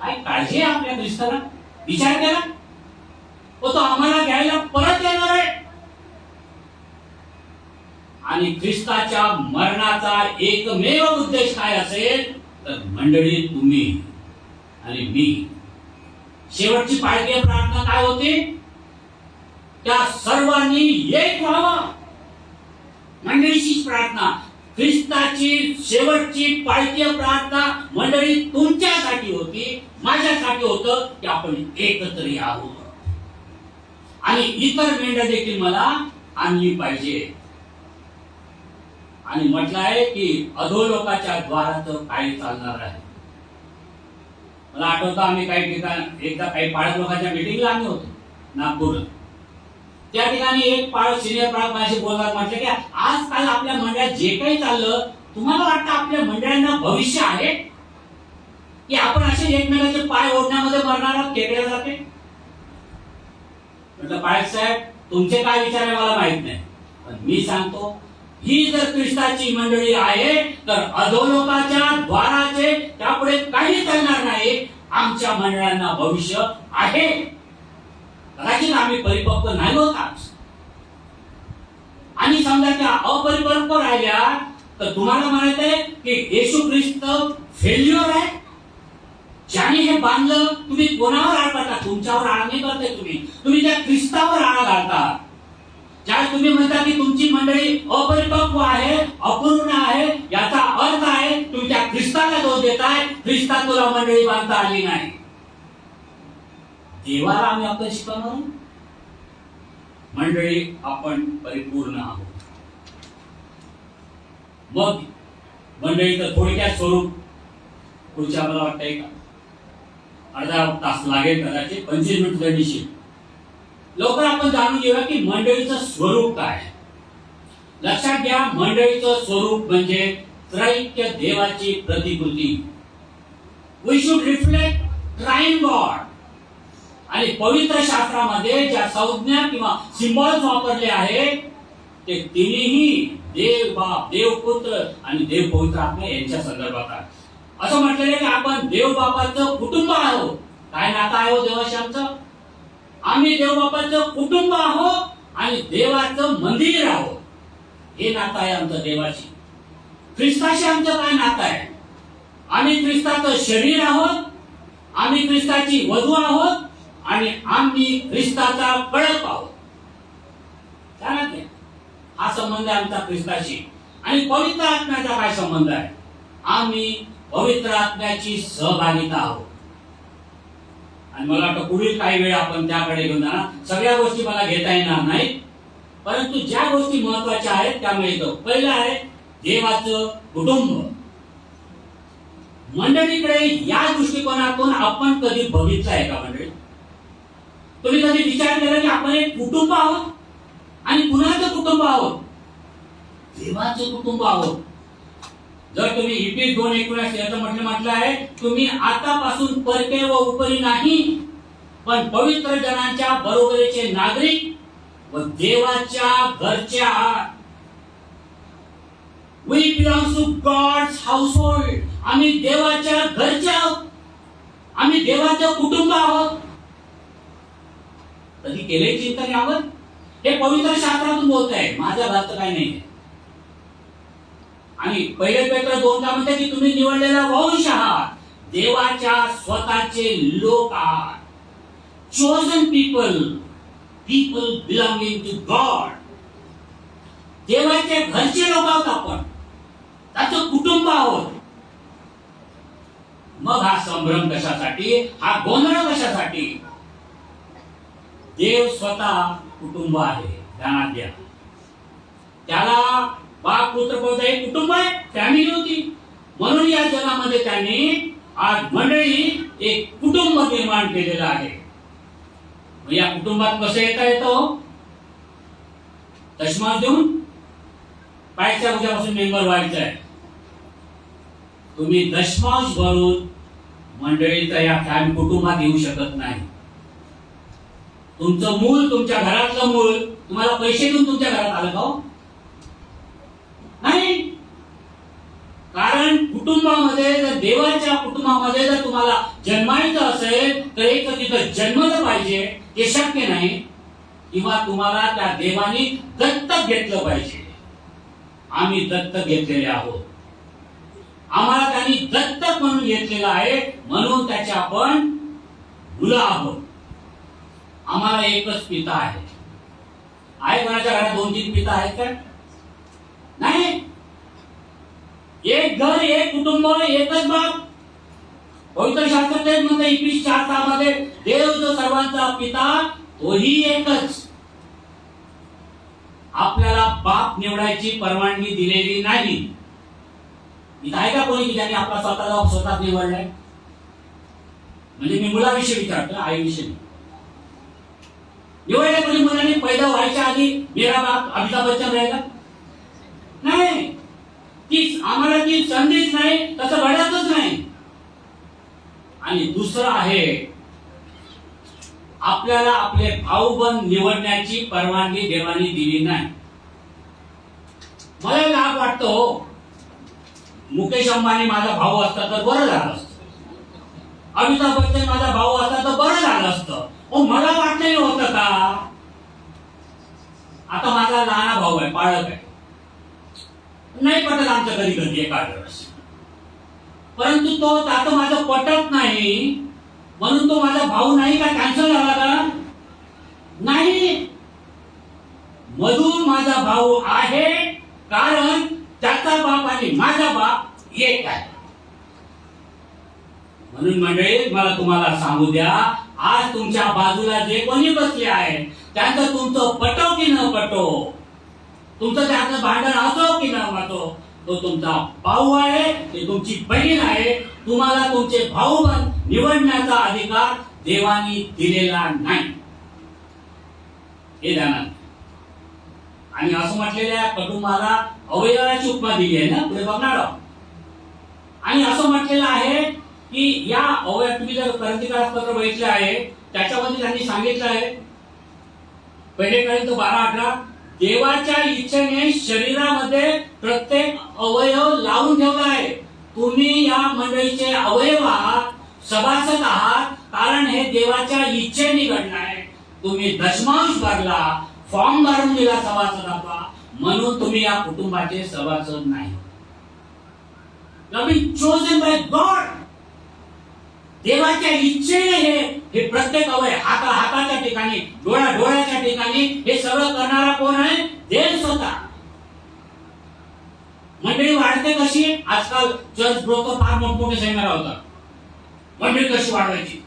काय काळजी आहे आपल्या ख्रिस्ताला? विचार केला? तो आम्हाला घ्यायला परत येणार आहे. आणि ख्रिस्ताच्या मरणाचा एकमेव उद्देश काय असेल तर मंडळी, तुम्ही आणि मी. शेवटची पाळकी प्रार्थना काय होती? त्या सर्वांनी एक व्हावं. मंडळीची प्रार्थना, ख्रिस्ताची शेवटची पाळकी प्रार्थना मंडळी तुमच्यासाठी होती, माझ्यासाठी होतं की आपण एकत्र यावं आणि इतर मेंढ्या देखील मला आणली पाहिजे. आणि म्हटलं आहे की अधोलोकाच्या द्वाराचं काय चालणार आहे. मला आठवतं आम्ही काही ठिकाणी एकदा काही पाळक लोकांच्या मीटिंगला आम्ही होतो नागपूरला. त्या ठिकाणी एक पाळक सिनियर पाळक माझ्याशी बोलत म्हटलं की आजकाल आपल्या मंडळात जे काही चाललं, तुम्हाला वाटतं आपल्या मंडळांना भविष्य आहे की आपण असे एकमेकांचे पाय ओढण्यामध्ये मरणार आहोत खेकड्या जाते? म्हटलं पाळक साहेब, तुमचे काय विचार आहे मला माहित नाही, पण मी सांगतो, ही जर ख्रिस्ताची मंडळी आहे तर अधोलोकाच्या द्वाराचे त्यापुढे काही चालणार नाही. आमच्या मंडळांना भविष्य आहे. कदाचित आम्ही परिपक्व नाही होत आणि समजा त्या अपरिपक्व राहिल्या तर तुम्हाला म्हणायचंय की येशू ख्रिस्त फेल्युअर आहे. ज्याने हे बांधलं, तुम्ही कोणावर आळ करता? तुमच्यावर आळ नाही करताय, तुम्ही त्या ख्रिस्तावर आळ घालता. ज्या तुम्ही म्हणता की तुमची मंडळी अपरिपक्व आहे, अपूर्ण आहे, याचा अर्थ आहे तुम्ही त्या ख्रिस्ताला दोष देताय. ख्रिस्ता तुला मंडळी बांधता आली नाही. देवाला आम्ही आपलं शिकवणार. मंडळी आपण परिपूर्ण आहोत. मग मंडळीचं थोडक्यात स्वरूप पुढच्या मला वाटतंय का अर्धा तास लागेल, कदाचित 25 मिनिट जणीशी. लवकर आपण जाणून घेऊया की मंडळीचं स्वरूप काय. लक्षात घ्या, मंडळीचं स्वरूप म्हणजे त्रैक्य देवाची प्रतिकृती. We should reflect triune God. आणि पवित्र शास्त्रामध्ये ज्या संज्ञा किंवा सिम्बॉल्स वापरले आहेत ते तिन्ही देव बाप, देव पुत्र आणि देव पवित्र आत्मा यांच्या संदर्भात आहे. असं म्हटलेलं की आपण देव बापाचं कुटुंब आहोत. काय नातं आहे हो देवाशी आमचं? आम्ही देव बापाचं कुटुंब आहोत आणि देवाचं मंदिर आहोत. हे नातं आहे आमचं देवाशी. ख्रिस्ताशी आमचं काय नातं आहे? आम्ही ख्रिस्ताचं शरीर आहोत, आम्ही ख्रिस्ताची वधू आहोत आणि आम्ही ख्रिस्ताचा कळप आहोत. हा संबंध आहे आमचा ख्रिस्ताशी. आणि पवित्र आत्म्याचा काय संबंध आहे? आम्ही पवित्र आत्म्याची सहभागिता आहोत. आणि मला वाटतं पुढील काही वेळ आपण त्याकडे घेऊन जाणार. सगळ्या गोष्टी मला घेता येणार नाहीत, परंतु ज्या गोष्टी महत्वाच्या आहेत त्यामुळे येतो. पहिलं आहे देवाचं कुटुंब. मंडळीकडे या दृष्टिकोनातून आपण कधी बघितलं आहे का मंडळी? तुम्ही कधी विचार केला की आपण एक कुटुंब आहोत आणि कुणाचं कुटुंब आहोत? देवाचं कुटुंब आहोत. जर तुम्ही Eph 2:19 याचं म्हटलं आहे, तुम्ही आतापासून परके व उपरी नाही पण पवित्र जनांच्या बरोबरीचे नागरिक व देवाच्या घरचे आहात. We belong to God's household. आम्ही देवाच्या घरचे आहोत. आम्ही देवाचं कुटुंब आहोत. कधी केले चिंतन यावर? हे पवित्र शास्त्रातून बोलत आहे, माझ्या घरात काही नाही. आणि पहिले पेत्र 2 म्हणते की तुम्ही निवडलेला वंश आहात, देवाच्या स्वतःचे लोक आहात. Chosen people, people belonging to God. देवाच्या घरचे लोक आहोत आपण, त्याचं कुटुंब आहोत. मग हा संभ्रम कशासाठी? हा गोंधळ कशासाठी? देव स्वतः कुटुंब आहे, ध्यानात घ्या. त्याला बाप पुत्र पवित्र एक कुटुंब आहे, फॅमिली होती. म्हणून या जगामध्ये त्यांनी आज मंडळी एक कुटुंब निर्माण केलेलं आहे. या कुटुंबात कसं येतं? दशमांश देऊन पायच्या उद्यापासून मेंबर व्हायचं आहे. तुम्ही दशमांश भरून मंडळीच्या या फॅमिली कुटुंबात येऊ शकत नाही. तुमचं मूल, तुमच्या घरातलं मूल तुम्हाला पैसे देऊन तुमच्या घरात आलं का? नाही. कारण कुटुंबामध्ये, जर देवाच्या कुटुंबामध्ये जर तुम्हाला जन्मायचं असेल तर एक तिथं जन्मलं पाहिजे, ते शक्य नाही. किंवा तुम्हाला त्या देवाने दत्तक घेतलं पाहिजे. आम्ही दत्तक घेतलेले आहोत. आम्हाला त्यांनी दत्तक म्हणून घेतलेलं आहे, म्हणून त्याचे आपण मुलं आहोत. आम्हाला एकच पिता आहे. कोणाच्या घरात 2-3 पिता आहेत का? नाही. एक घर, एक कुटुंब, एकच बाप. पवित्र शास्त्र तेच म्हणते Eph 4:6 मध्ये, देव जो सर्वांचा पिता तोही एकच. आपल्याला बाप निवडायची परवानगी दिलेली नाही. इथं आहे का कोणी की ज्यांनी आपला स्वतः निवडलाय? म्हणजे मी मुलाविषयी विचारतो, आईविषयी निवडल्या कोणी मुलांनी पैदा व्हायच्या आधी मेरा बाप अमिताभ बच्चन राहिला? नाही. ती आम्हाला ती संधीच नाही, तसं घडतच नाही. आणि दुसरं आहे, आपल्याला आपले भाऊ बंद निवडण्याची परवानगी देवानी दिली नाही. मला लाभ वाटतो, मुकेश अंबानी माझा भाऊ असता तर बरं झालं असतं. अमिताभ बच्चन माझा भाऊ असता तर बरं झालं असतं. मला वाटलं होतं का? आता माझा लहान भाऊ आहे, पाळक आहे, नाही पटत आमच्या कधी कधी एका वेळेस. परंतु तो आता माझं पटत नाही म्हणून तो माझा भाऊ नाही का कॅन्सल झाला का? नाही. मधु माझा भाऊ आहे, कारण त्याचा बाप आणि माझा बाप एक आहे. म्हणून मंडळी, मला तुम्हाला सांगू द्या, आज तुमच्या बाजूला जे कोणी बसले आहे त्यांचं तुमचं पटवून तुमचं त्यातलं भांडण असो की न असो, तो तुमचा भाऊ आहे, ते तुमची बहीण आहे. तुम्हाला तुमचे भाऊ निवडण्याचा अधिकार देवानी दिलेला नाही, हे ध्यानात. आणि असं म्हटलेल्या कुटुंबाला अवयवाची उपमा दिली आहे ना, पुढे बघणार आहोत. आणि असं म्हटलेलं आहे की या अवयव, तुम्ही जर पत्र बघितले आहे त्याच्यामध्ये त्यांनी सांगितलं आहे, पहिले पर्यंत 12-18, देवाच्या इच्छेने शरीरामध्ये प्रत्येक अवयव लावून ठेवला आहे. तुम्ही या मंडळीचे अवयव आहात, सभासद आहात, कारण हे देवाच्या इच्छेने घडलं आहे. तुम्ही दशमांश भरला, फॉर्म भरून दिला सभासदाचा, म्हणून तुम्ही या कुटुंबाचे सभासद नाही. Chosen by God. देवाच्या इच्छेने हे प्रत्येक अवयव, हाताच्या ठिकाणी, डोळ्याच्या ठिकाणी, हे सगळं करणारा कोण आहे? देव स्वतः. मंडळी वाढते कशी? आजकाल चर्च ब्रोकर फार मोठमोठे सेमिनार होतात. मंडळी कशी वाढवायची,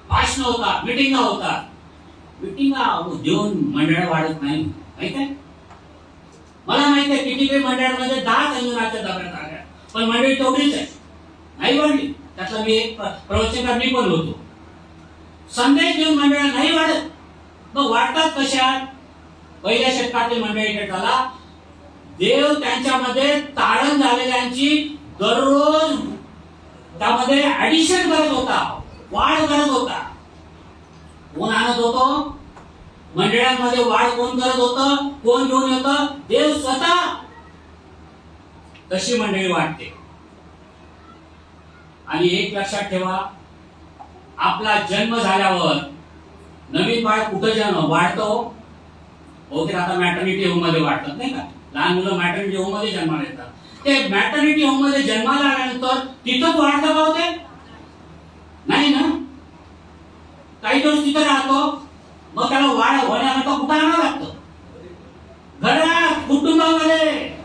भाषण होतात, मिटिंगा होतात. मिटिंगा देऊन मंडळ वाढत नाही, माहित आहे? मला माहित आहे किती मंडळामध्ये 10 संयोजनाच्या डब्यात आल्या, पण मंडळी तेवढीच आहे, नाही वाढली. त्यातला मी एक प्रवचनकार मी पण होतो. संदेश देऊन मंडळ नाही वाढत. मग वाढतात कशात? पहिल्या शतकातील मंडळीकडे झाला, देव त्यांच्यामध्ये तारण झालेल्यांची दररोज त्यामध्ये ऍडिशन करत होता, वाढ करत होता. कोण आणत होतो? मंडळांमध्ये वाढ कोण करत होतं? कोण घेऊन येतं? देव स्वतः. तशी मंडळी वाढते. आणि एक लक्षात ठेवा, आपला जन्म झाल्यावर नवीन बाळ कुठं जन्म वाढतो? बहुतेक आता मॅटर्निटी होम मध्ये वाढतात, नाही का? लहान मुलं मॅटर्निटी होम मध्ये जन्माला येतात. ते मॅटर्निटी होम मध्ये जन्माला आल्यानंतर तिथंच वाढतं का होते? नाही ना. काही दिवस तिथं राहतो, मग त्याला वाढ होण्याकरता कुठं आणावं लागतं? घरात, कुटुंबामध्ये.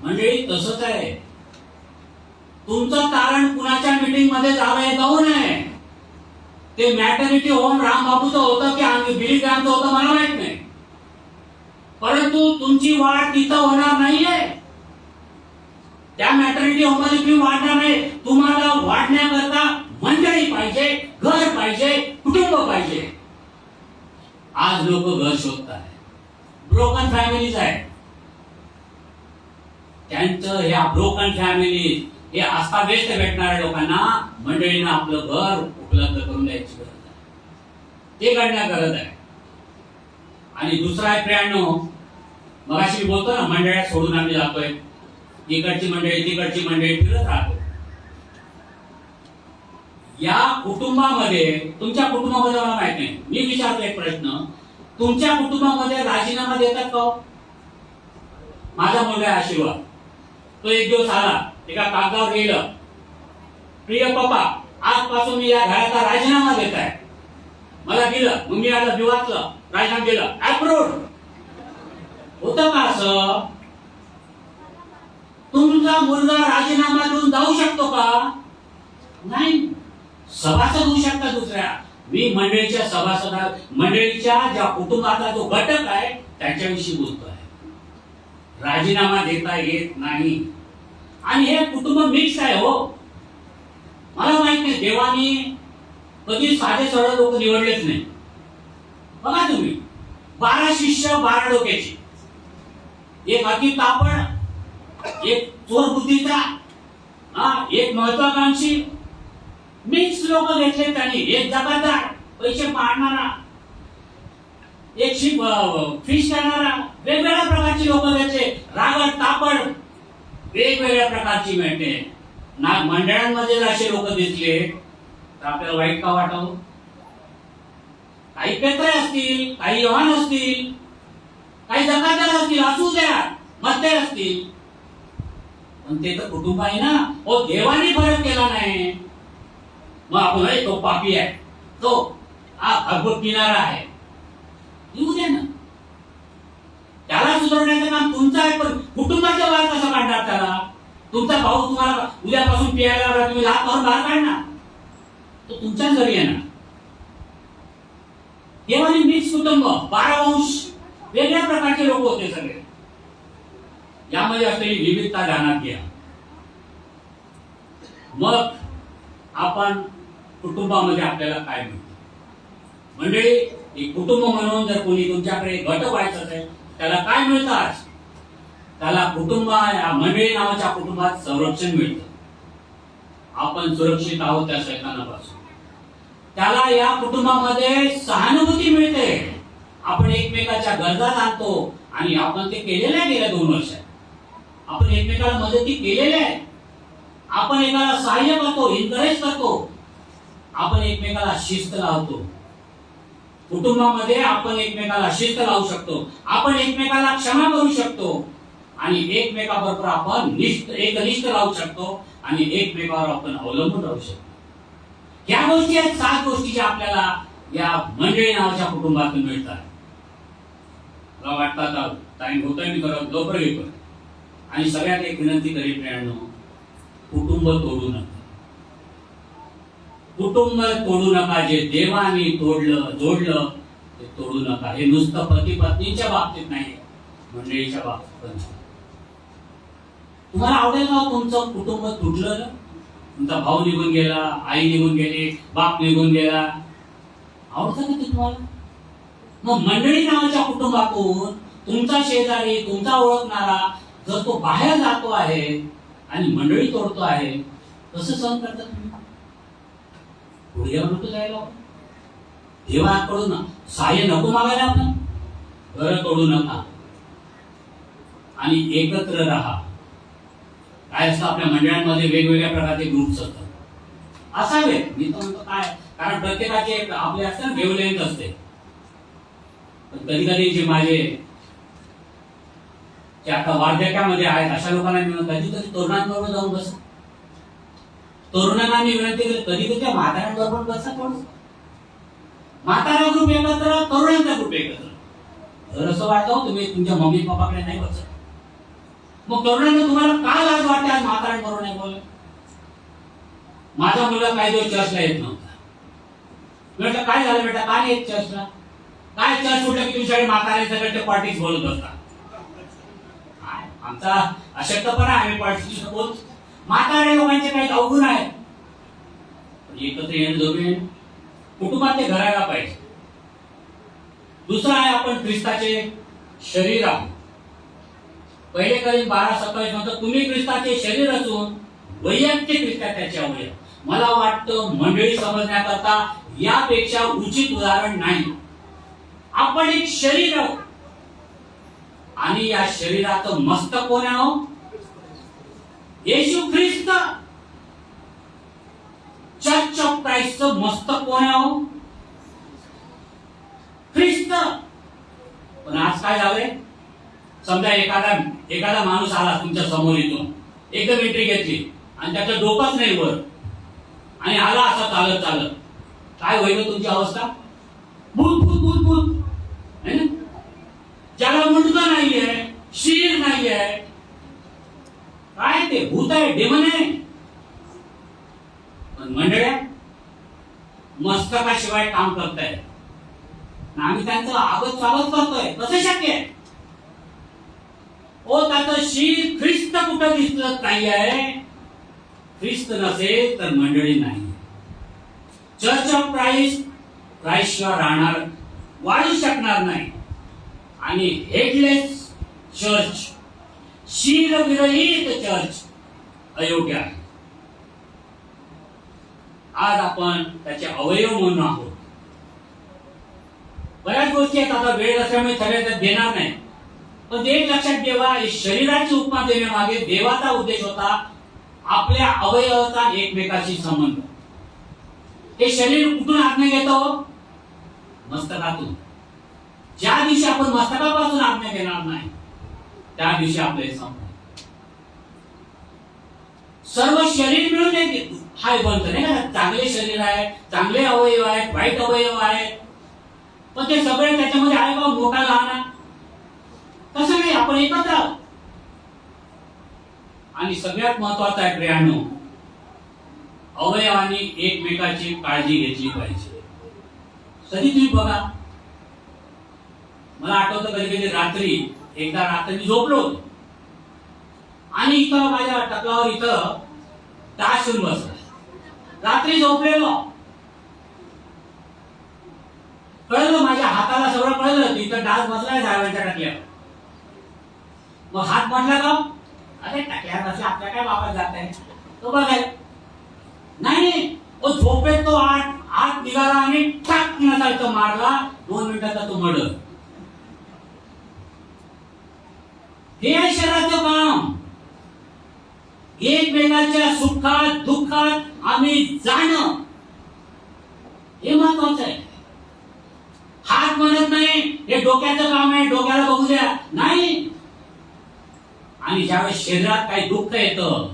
म्हणजे तसंच आहे. तुमचं तारण कुणाच्या मीटिंग मध्ये जाऊ नये. ते मॅटर्निटी होम रामबाबूचं होतं की आम्ही बिली ग्रामचं होतं मला माहित नाही, परंतु तुमची वाढ तिथं होणार नाहीये. त्या मॅटर्निटी होम मध्ये तुम्ही वाढणार नाही. तुम्हाला वाढण्याकरता मंडळी पाहिजे, घर पाहिजे, कुटुंब पाहिजे. आज लोक घर शोधत आहेत, ब्रोकन फॅमिलीज आहेत. त्यांचं ह्या ब्रोकन फॅमिली, हे अस्ताव्यस्त भेटणाऱ्या लोकांना मंडळींना आपलं घर उपलब्ध करून द्यायची गरज आहे. ते करण्यात गरज आहे. आणि दुसरा आहे प्रियांनो, मगाशी मी बोलतो ना, मंडळात सोडून आम्ही जातोय, इकडची मंडळी तिकडची मंडळी फिरत राहतो. या कुटुंबामध्ये, तुमच्या कुटुंबामध्ये मला माहित नाही, मी विचारतो एक प्रश्न, तुमच्या कुटुंबामध्ये राजीनामा देतात का? माझा मुलगा आशीर्वाद, तो एक दिवस आला, एका कागदावर लिहिलं, प्रिय पप्पा, आजपासून मी या घराचा राजीनामा देत आहे. मला दिलं, मग मी आलं, मी वाचलं, राजीनामा दिलं, अप्रूव्ड. होतं का असं? तुमचा मुलगा राजीनामा देऊन जाऊ शकतो का? नाही. सभासद होऊ शकता दुसऱ्या. मी मंडळीच्या सभासदा, मंडळीच्या ज्या कुटुंबाचा जो घटक आहे त्याच्याविषयी बोलतोय. राजीनामा देता येत नाही. आणि हे कुटुंब मिक्स आहे हो. मला माहित नाही, देवानी कधी साधे सरळ लोक निवडलेच नाही. बघा तुम्ही, 12 शिष्य 12 डोक्याची, एक अति तापड, एक चोर बुद्धीचा, एक महत्वाकांक्षी, मिक्स लोक घेतले त्यांनी. एक जबाबदार, पैसे मारणारा, एक फिश करणारा, वेगवेगळ्या प्रकारची लोक घेतले. रागड तापड, वेगवेगळ्या प्रकारची मिळते ना. मंडळांमध्ये असे लोक दिसले तर आपल्याला वाईट का वाटावं? काही पेत्रे असतील, काही योहान असतील, काही जकादार असतील, असू द्या, मत्ते असतील, पण ते तर कुटुंब आहे ना. ओ, देवाने फरक केला नाही. मग आपण तो पापी आहे, तो अद्भुत किनारा आहे, येऊ दे ना. त्याला सुधारण्याचं काम तुमचं आहे, पण कुटुंबाचा वाद कसा काढणार त्याला? तुमचा भाऊ तुम्हाला उद्यापासून प्यायला तुम्ही लाभ करून बाहेर काढणार, तो तुमच्याच घरी येणार. देवाने मिक्स कुटुंब, 12 वंश, वेगळ्या प्रकारचे लोक होते सगळे. यामध्ये असलेली विविधता ध्यानात घ्या. मग आपण कुटुंबामध्ये आपल्याला काय मिळतं. मंडळी, एक कुटुंब म्हणून जर कोणी तुमच्याकडे गट व्हायचं असेल त्याला काय मिळतं आज? त्याला कुटुंब या मंडळी नावाच्या कुटुंबात संरक्षण मिळतं. आपण सुरक्षित आहोत त्या शैतानापासून. त्याला या कुटुंबामध्ये सहानुभूती मिळते. आपण एकमेकाच्या गरजा जाणतो आणि आपण ते केलेलं आहे. गेल्या 2 वर्षात आपण एकमेकाला मदती केलेल्या आहे. आपण एकाला सहाय्य करतो, एनकरेज करतो. आपण एकमेकाला शिस्त लावतो. कुटुंबामध्ये आपण एकमेकाला शिस्त लावू शकतो. आपण एकमेकाला क्षमा करू शकतो आणि एकमेकाबरोबर आपण एकनिष्ठ राहू शकतो आणि एकमेकावर आपण अवलंबून राहू शकतो. या गोष्टी आहेत 7 गोष्टी ज्या आपल्याला या मंडळी नावाच्या कुटुंबातून मिळतात. मला वाटतं आता टाइम होतोय, मी करत लवकर येतो. आणि सगळ्यात एक विनंती करीन मित्रांनो, कुटुंब तोडू नका. कुटुंब तोडू नका. जे देवाने जोडलं ते तोडू नका. हे नुसतं पती पत्नीच्या बाबतीत नाही, मंडळीच्या बाबतीत पण. तुम्हाला आवडेल का तुमचं कुटुंब तुटलं? तुमचा भाऊ निघून गेला, आई निघून गेली, बाप निघून गेला, आवडतं का ते तुम्हाला? मग मंडळी नावाच्या कुटुंबातून तुमचा शेजारी, तुमचा ओळखणारा जर तो बाहेर जातो आहे आणि मंडळी तोडतो आहे, कसं सहन करता तुम्ही? पुढे नको जायला. देवाकडून सहाय्य नको मागायला. आपण घर तोडू नका आणि एकत्र राहा. काय असतं आपल्या मंडळांमध्ये वेगवेगळ्या प्रकारचे ग्रुप्स असतात, असावेत. मी तर म्हणतो काय, कारण प्रत्येकाचे आपले असते ना वेवलेंथ असते. पण कधी कधी जे माझे जे आता वार्धक्यामध्ये आहेत अशा लोकांना मी कधी कधी तरुणांबरोबर जाऊन बसा. तरुणांना मी विनंती केली, कधी कधी त्या म्हाताऱ्यांबरोबर बसा. थोडं म्हातारा ग्रुप एकत्र, तरुणांचा ग्रुप एकत्र. जर असं वाटतं तुम्ही तुमच्या मम्मी पप्पाकडे नाही बसत, मग तरुणांना तुम्हाला काय लाज वाटते आज म्हाताऱ्यांबरोबर नाही बोलत? माझा मुलगा काही दिवस चर्चला येत नव्हता. म्हटलं काय झालं बेटा, काय येत चर्चला? काय चर्च सुटलं की तुमच्याकडे म्हातारे सगळे पॉलिटिक्स बोलत असतात. आमचा अशक्तपणा, आम्ही पॉलिटिक्स बोलतो. म्हातारे लोकांचे काही अवगुण आहेत. एकत्र येणं जरुरी आहे. कुटुंबात ते घरायला पाहिजे. दुसरं आहे, आपण ख्रिस्ताचे शरीर आहोत. पहिले कधी 12:27 म्हणतात, तुम्ही ख्रिस्ताचे शरीर असून वैयक्तिकरित्या त्याचे अवयव. मला वाटतं मंडळी समजण्याकरता यापेक्षा उचित उदाहरण नाही. आपण एक शरीर आहोत आणि या शरीराचं मस्तक कोण आहे? येशू ख्रिस्त. चर्च ऑफ क्राइस्टचं मस्तक कोण आहे? ख्रिस्त. पण आज काय झालंय, समजा एखादा माणूस आला तुमच्या समोर इथून, एकदम एंट्री घेतली आणि त्याचं डोकंच नाही वर आणि आला असा चालत चालत, काय होईल तुमची अवस्था? भूत भूत भूत भूत. ज्याला मुंडका नाहीये, शीर नाहीये, काय ते भूत आहे, डेमन आहे. पण मंडळ्या मस्तकाशिवाय काम करताय, आम्ही त्यांचं आगत स्वागत करतोय. कसं शक्य आहे? ओ त्याचं शीर ख्रिस्त कुठं दिसत नाही आहे. ख्रिस्त नसेल तर मंडळी नाही. चर्च ऑफ क्राइस्टला राहणार, वाढू शकणार नाही. आणि हेडलेस चर्च, शीलविरहित चर्च अयोग्य आहे. आज आपण त्याचे अवयव म्हणून आहोत. बऱ्याच गोष्टी आहेत, आता वेळ असल्यामुळे सगळ्या देणार नाही. पण एक लक्षात ठेवा, शरीराची उपमा देण्यामागे देवाचा उद्देश होता आपल्या अवयवाचा एकमेकाशी संबंध. हे शरीर कुठून आज्ञा घेतो? मस्तकातून. ज्या दिवशी आपण मस्तकापासून आज्ञा घेणार नाही त्या दिवशी आपले संपले. सर्व शरीर मिळून एक हाय बनतं नाही का? चांगले शरीर आहे, चांगले अवयव आहेत, वाईट अवयव आहेत, पण ते सगळे त्याच्यामध्ये आहे का मोठा लहान? तसं नाही, आपण एकत्र आहोत. आणि सगळ्यात महत्वाचं आहे प्रियानो, अवयवांनी एकमेकाची काळजी घेतली पाहिजे. कधी तुम्ही बघा, मला आठवतं कधी कधी रात्री, एकदा रात्री झोपलो होतो आणि इथं माझ्या टकलावर इथं ताश येऊन बसला. रात्री झोपलेलो, कळलं माझ्या हाताला सगळं कळलं इथं डास बसलाय झाडाच्या टाकल्यावर. मग हात म्हटला का अरे टाकल्यावर बसला आपल्या काय बाबा जात आहे तो बघाय नाही. तो झोपेत तो आत निघाला आणि टाक नसायचं मारला. 2 मिनिटाचा तो मर्डर. हे आहे शरीराचं काम. एकमेकांच्या सुखात दुःखात आम्ही जाणं हे महत्वाचं आहे. हात म्हणत नाही हे डोक्याचं काम आहे, डोक्याला बघू द्या नाही. आणि ज्यावेळेस शरीरात काही दुःख येतं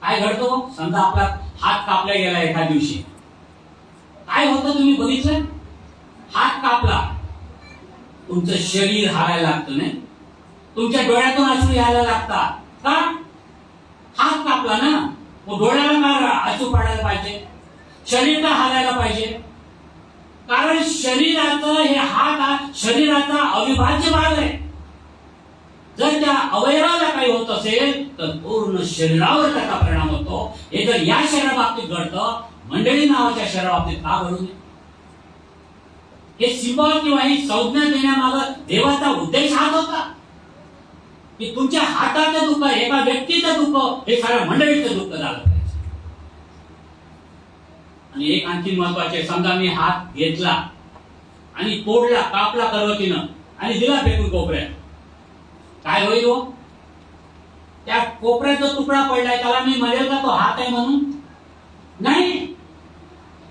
काय घडतो, समजा आपला हात कापला गेला एका दिवशी, काय होतं तुम्ही बघितलं? हात कापला, तुमचं शरीर हारायला लागतं नाही, तुमच्या डोळ्यातून अश्रू यायला लागतात का? हात कापला ना, मग डोळ्याला काय अश्रू पडायला पाहिजे, शरीर का हारायला पाहिजे? कारण शरीराचं हे हात शरीराचा अविभाज्य भाग आहे. जर त्या अवयवाला काही होत असेल तर पूर्ण शरीरावर त्याचा परिणाम होतो. हे जर या शरीरा बाबतीत घडतं, मंडळी नावाच्या शरीरा बाबतीत का घडू नये? हे सिंबल किंवा ही संज्ञा देण्यामागं देवाचा उद्देश हाच होता की तुमच्या हाताचं दुःख, एका व्यक्तीचं दुःख हे साऱ्या मंडळीचं दुःख झालं पाहिजे. आणि एक आणखी महत्वाचे, समजा मी हात घेतला आणि तोडला, कापला करवतीनं आणि दिला फेकून कोपऱ्यात, काय होईल हो? त्या कोपऱ्यात जो तुकडा पडलाय त्याला मी म्हणेल का तो हात आहे म्हणून? नाही.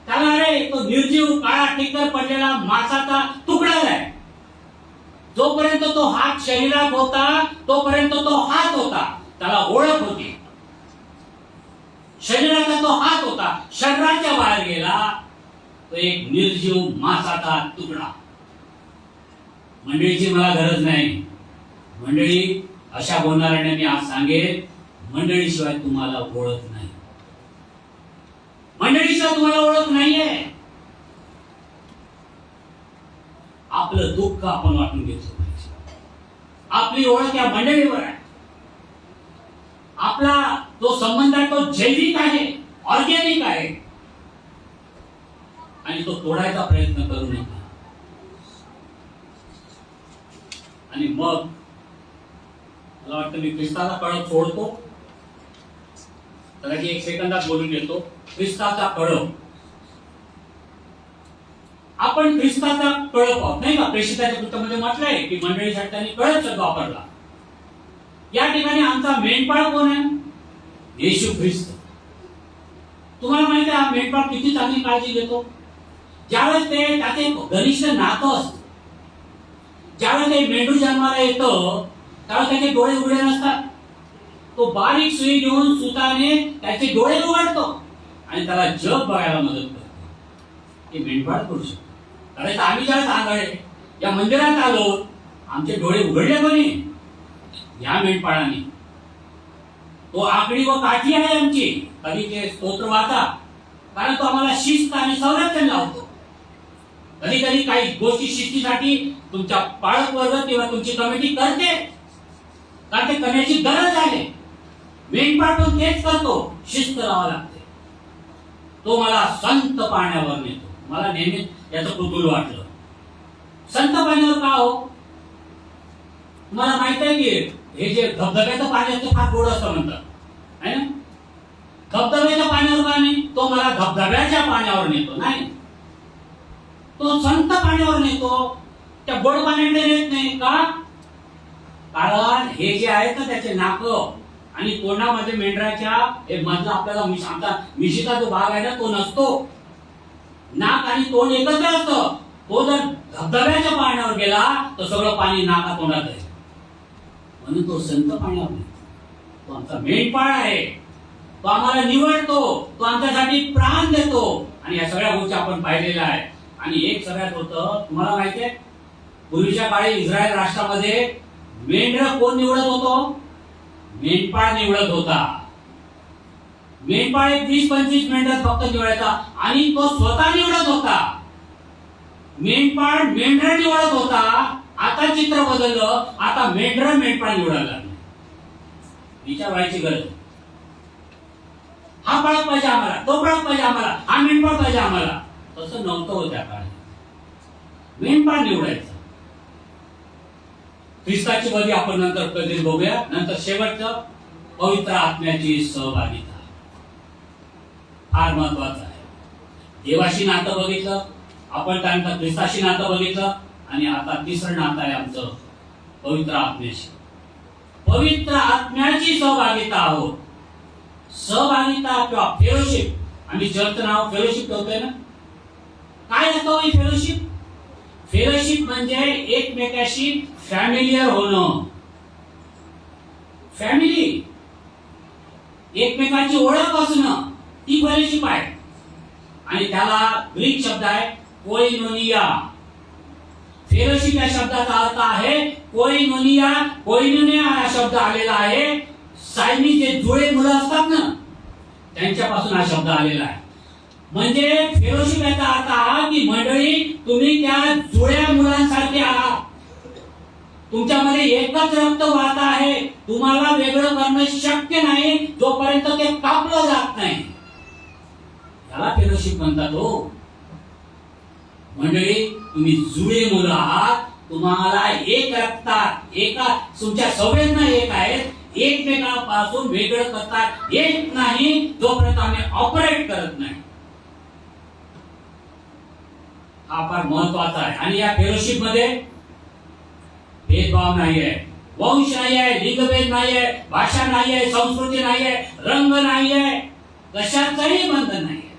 त्याला अरे तो निर्जीव काळा टिकर पडलेला मांसाचा तुकडा आहे. जोपर्यंत तो हात शरीरात होता तोपर्यंत तो हात होता, त्याला ओळख होती. शरीराचा तो हात होता, शरीराच्या बाहेर गेला तो एक निर्जीव मांसाचा तुकडा. मंडळीची मला गरज नाही. मंडळी अशा बोलणाऱ्यांना मी आज सांगेन, मंडळीशिवाय तुम्हाला ओळख नाही. मंडळीशिवाय तुम्हाला ओळख नाहीये. आपलं दुःख आपण वाटून घेतलं पाहिजे. आपली ओळख या मंडळीवर आहे. आपला तो संबंध आहे तो जैविक आहे, ऑर्गॅनिक आहे. आणि तो तोडायचा प्रयत्न करू नका. आणि मग मला वाटतं मी ख्रिस्ताचा कळप सोडतो, तर 1 सेकंदात बोलून घेतो. ख्रिस्ताचा कळप, आपण ख्रिस्ताचा कळप आहोत नाही का? प्रेषिताच्या पुस्तकामध्ये म्हटलंय की मंडळीसाठी त्यांनी कळप शब्द वापरला. या ठिकाणी आमचा मेंढपाळ कोण आहे? येशू ख्रिस्त. तुम्हाला माहिती आहे हा मेंढपाळ किती चांगली काळजी घेतो. ज्यावेळेस ते त्याचे घनिष्ठ नातं असतं, ज्यावेळेस ते मेंढू जन्माला येतं त्यावेळेस त्याचे डोळे उघडे नसतात. तो बारीक सुई घेऊन सुताने त्याचे डोळे उघडतो आणि त्याला जग बघायला मदत करतो. हे मेंढपाळ करू शकतो. कारण आम्ही ज्यावेळेस आंधळे या मंदिरात आलो, आमचे डोळे उघडले कोणी? या मेंढपाळाने. तो आकडी व काठी आहे आमची. कधी ते स्तोत्र वाचा, कारण तो आम्हाला शिस्त आणि संरक्षण लावतो. कधी कधी काही गोष्टी शिस्तीसाठी तुमच्या पालक वर्ग किंवा तुमची कमिटी करते, कारण ते करण्याची गरज आहे. मेंढपाळ तो तेच करतो, शिस्त लावावी लागते. तो मला संत पाण्यावर नेतो. मला नेहमी याचं कुतूहल वाटलं. संत पाण्यावर का हो? तुम्हाला माहित आहे की हे जे धबधब्याचं पाणी असतं फार गोड असतं म्हणतात, है ना? धबधब्याच्या पाण्यावर का नाही? तो मला धबधब्याच्या पाण्यावर नेतो नाही, तो संत पाण्यावर नेतो. त्या गोड पाण्याकडे नेत नाही का? कारण हे जे आहेत ना त्याचे नाक आणि तोंडामध्ये मेंढराच्या हे मधला आपल्याला आमचा मिशीचा जो भाग आहे ना तो नसतो. नाक आणि तोंड एकत्र असतं. तो जर धबधब्याच्या पाण्यावर गेला तर सगळं पाणी नाका तोंडात आहे. म्हणून तो संत पाण्यावर नेतो. तो आमचा मेंढपाळ आहे. तो आम्हाला निवडतो, तो आमच्यासाठी प्राण देतो. आणि या सगळ्या गोष्टी आपण पाहिलेल्या आहेत. आणि एक सगळ्यात होतं, तुम्हाला माहिती आहे पूर्वीच्या काळी इस्रायल राष्ट्रामध्ये मेंढर कोण निवडत होतो? मेंढपाळ निवडत होता. मेंढपाळ 20-25 मेंढर फक्त निवडायचा आणि तो स्वतः निवडत होता. मेंढपाळ मेंढर निवडत होता. आता चित्र बदललं, आता मेंढर मेंढपाळ निवडायला लागले. विचार व्हायची गरज आहे. हा पळत पाहिजे आम्हाला, तो पळत पाहिजे आम्हाला, हा मेंढपाळ पाहिजे आम्हाला. तसं नव्हतं हो त्या काळात. मेंढपाळ निवडायचं. ख्रिस्ताची वधी आपण नंतर कधी बघूया. नंतर शेवटचं पवित्र आत्म्याची सहभागिता फार महत्वाचं आहे. देवाशी नातं बघितलं आपण, त्यानंतर ख्रिस्ताशी नातं बघितलं, आणि आता तिसरं नातं आहे आमचं पवित्र आत्म्याशी. पवित्र आत्म्याची सहभागिता आहोत. सहभागिता किंवा फेलोशिप, आम्ही चर्चचं नाव फेलोशिप ठेवतोय ना. काय असतं ही फेलोशिप? फेलोशिप म्हणजे एकमेकाशी फॅमिलियर होणं. फॅमिली, एकमेकाची ओळख असणं, ती फेलोशिप आहे. आणि त्याला ग्रीक शब्द आहे कोइनोनिया. फेलोशिप या शब्दाचा अर्थ आहे कोइनोनिया. कोइनोनिया हा शब्द आलेला आहे सायनी, जे जुळे मुलं असतात ना, त्यांच्यापासून हा शब्द आलेला आहे. म्हणजे फेलोशिप याचा अर्थ हा की मंडळी तुम्ही त्या जुळ्या मुलांसारखे आहात. तुमच्यामध्ये एकच रक्त वाहत आहे. तुम्हाला वेगळं करणं शक्य नाही जोपर्यंत ते कापलं जात नाही. याला फेलोशिप म्हणतात हो. मंडळी तुम्ही जुळे मुलं आहात. तुम्हाला एक रक्तात, एका तुमच्या संवेदना एक आहेत. एकमेकांपासून वेगळं करता येत नाही जोपर्यंत आम्ही ऑपरेट करत नाही. हा फार महत्वाचा आहे. आणि या फेलोशिप मध्ये भेदभाव नाही आहे, वंश नाही आहे, लिंगभेद नाही आहे, भाषा नाही आहे, संस्कृती नाही आहे, रंग नाही आहे, कशाचंही बंधन नाही आहे.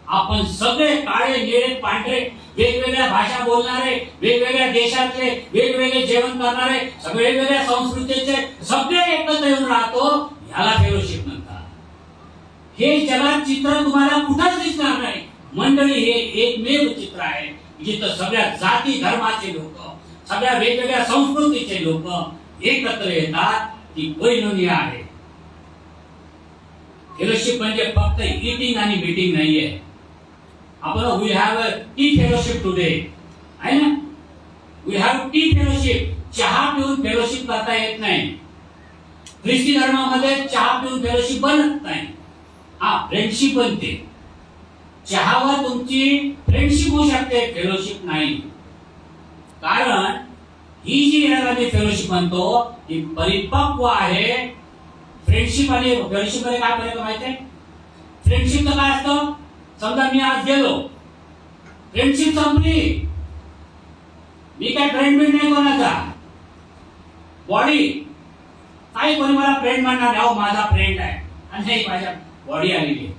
आपण सगळे काळे, निळे, पांढरे, वेगवेगळ्या भाषा बोलणारे, वेगवेगळ्या देशातले, वेगवेगळे जेवण करणारे, सगळे वेगवेगळ्या संस्कृतीचे सगळे एकत्र येऊन राहतो. ह्याला फेलोशिप म्हणतात. हे जगात चित्र तुम्हाला कुठंच दिसणार नाही. मंडळी हे एकमेव चित्र आहे जिथं सगळ्या जाती धर्माचे लोक, सगळ्या वेगवेगळ्या संस्कृतीचे लोक एकत्र येतात. ती कोइनोनिया आहे. फेलोशिप म्हणजे फक्त इटिंग आणि मीटिंग नाहीये. आपण we have a tea fellowship today, आहे ना. We have tea fellowship. चहा पिऊन फेलोशिप करता येत नाही. ख्रिस्ती धर्मामध्ये चहा पिऊन फेलोशिप बनत नाही. हा फ्रेंडशिप बनते. चहावर तुमची फ्रेंडशिप होऊ शकते, फेलोशिप नाही. कारण ही जी आम्ही फेलोशिप म्हणतो ती परिपक्व आहे. फ्रेंडशिप आणि फेलोशिप मध्ये काय फरक माहिती आहे? फ्रेंडशिप काय असतं? समजा मी आज गेलो, फ्रेंडशिप संपली, मी काय फ्रेंड नाही कोणाचा. बॉडी काही कोणी मला फ्रेंड म्हणणार नाही, माझा फ्रेंड आहे, आणि नाही माझ्या बॉडी आलेली आहे.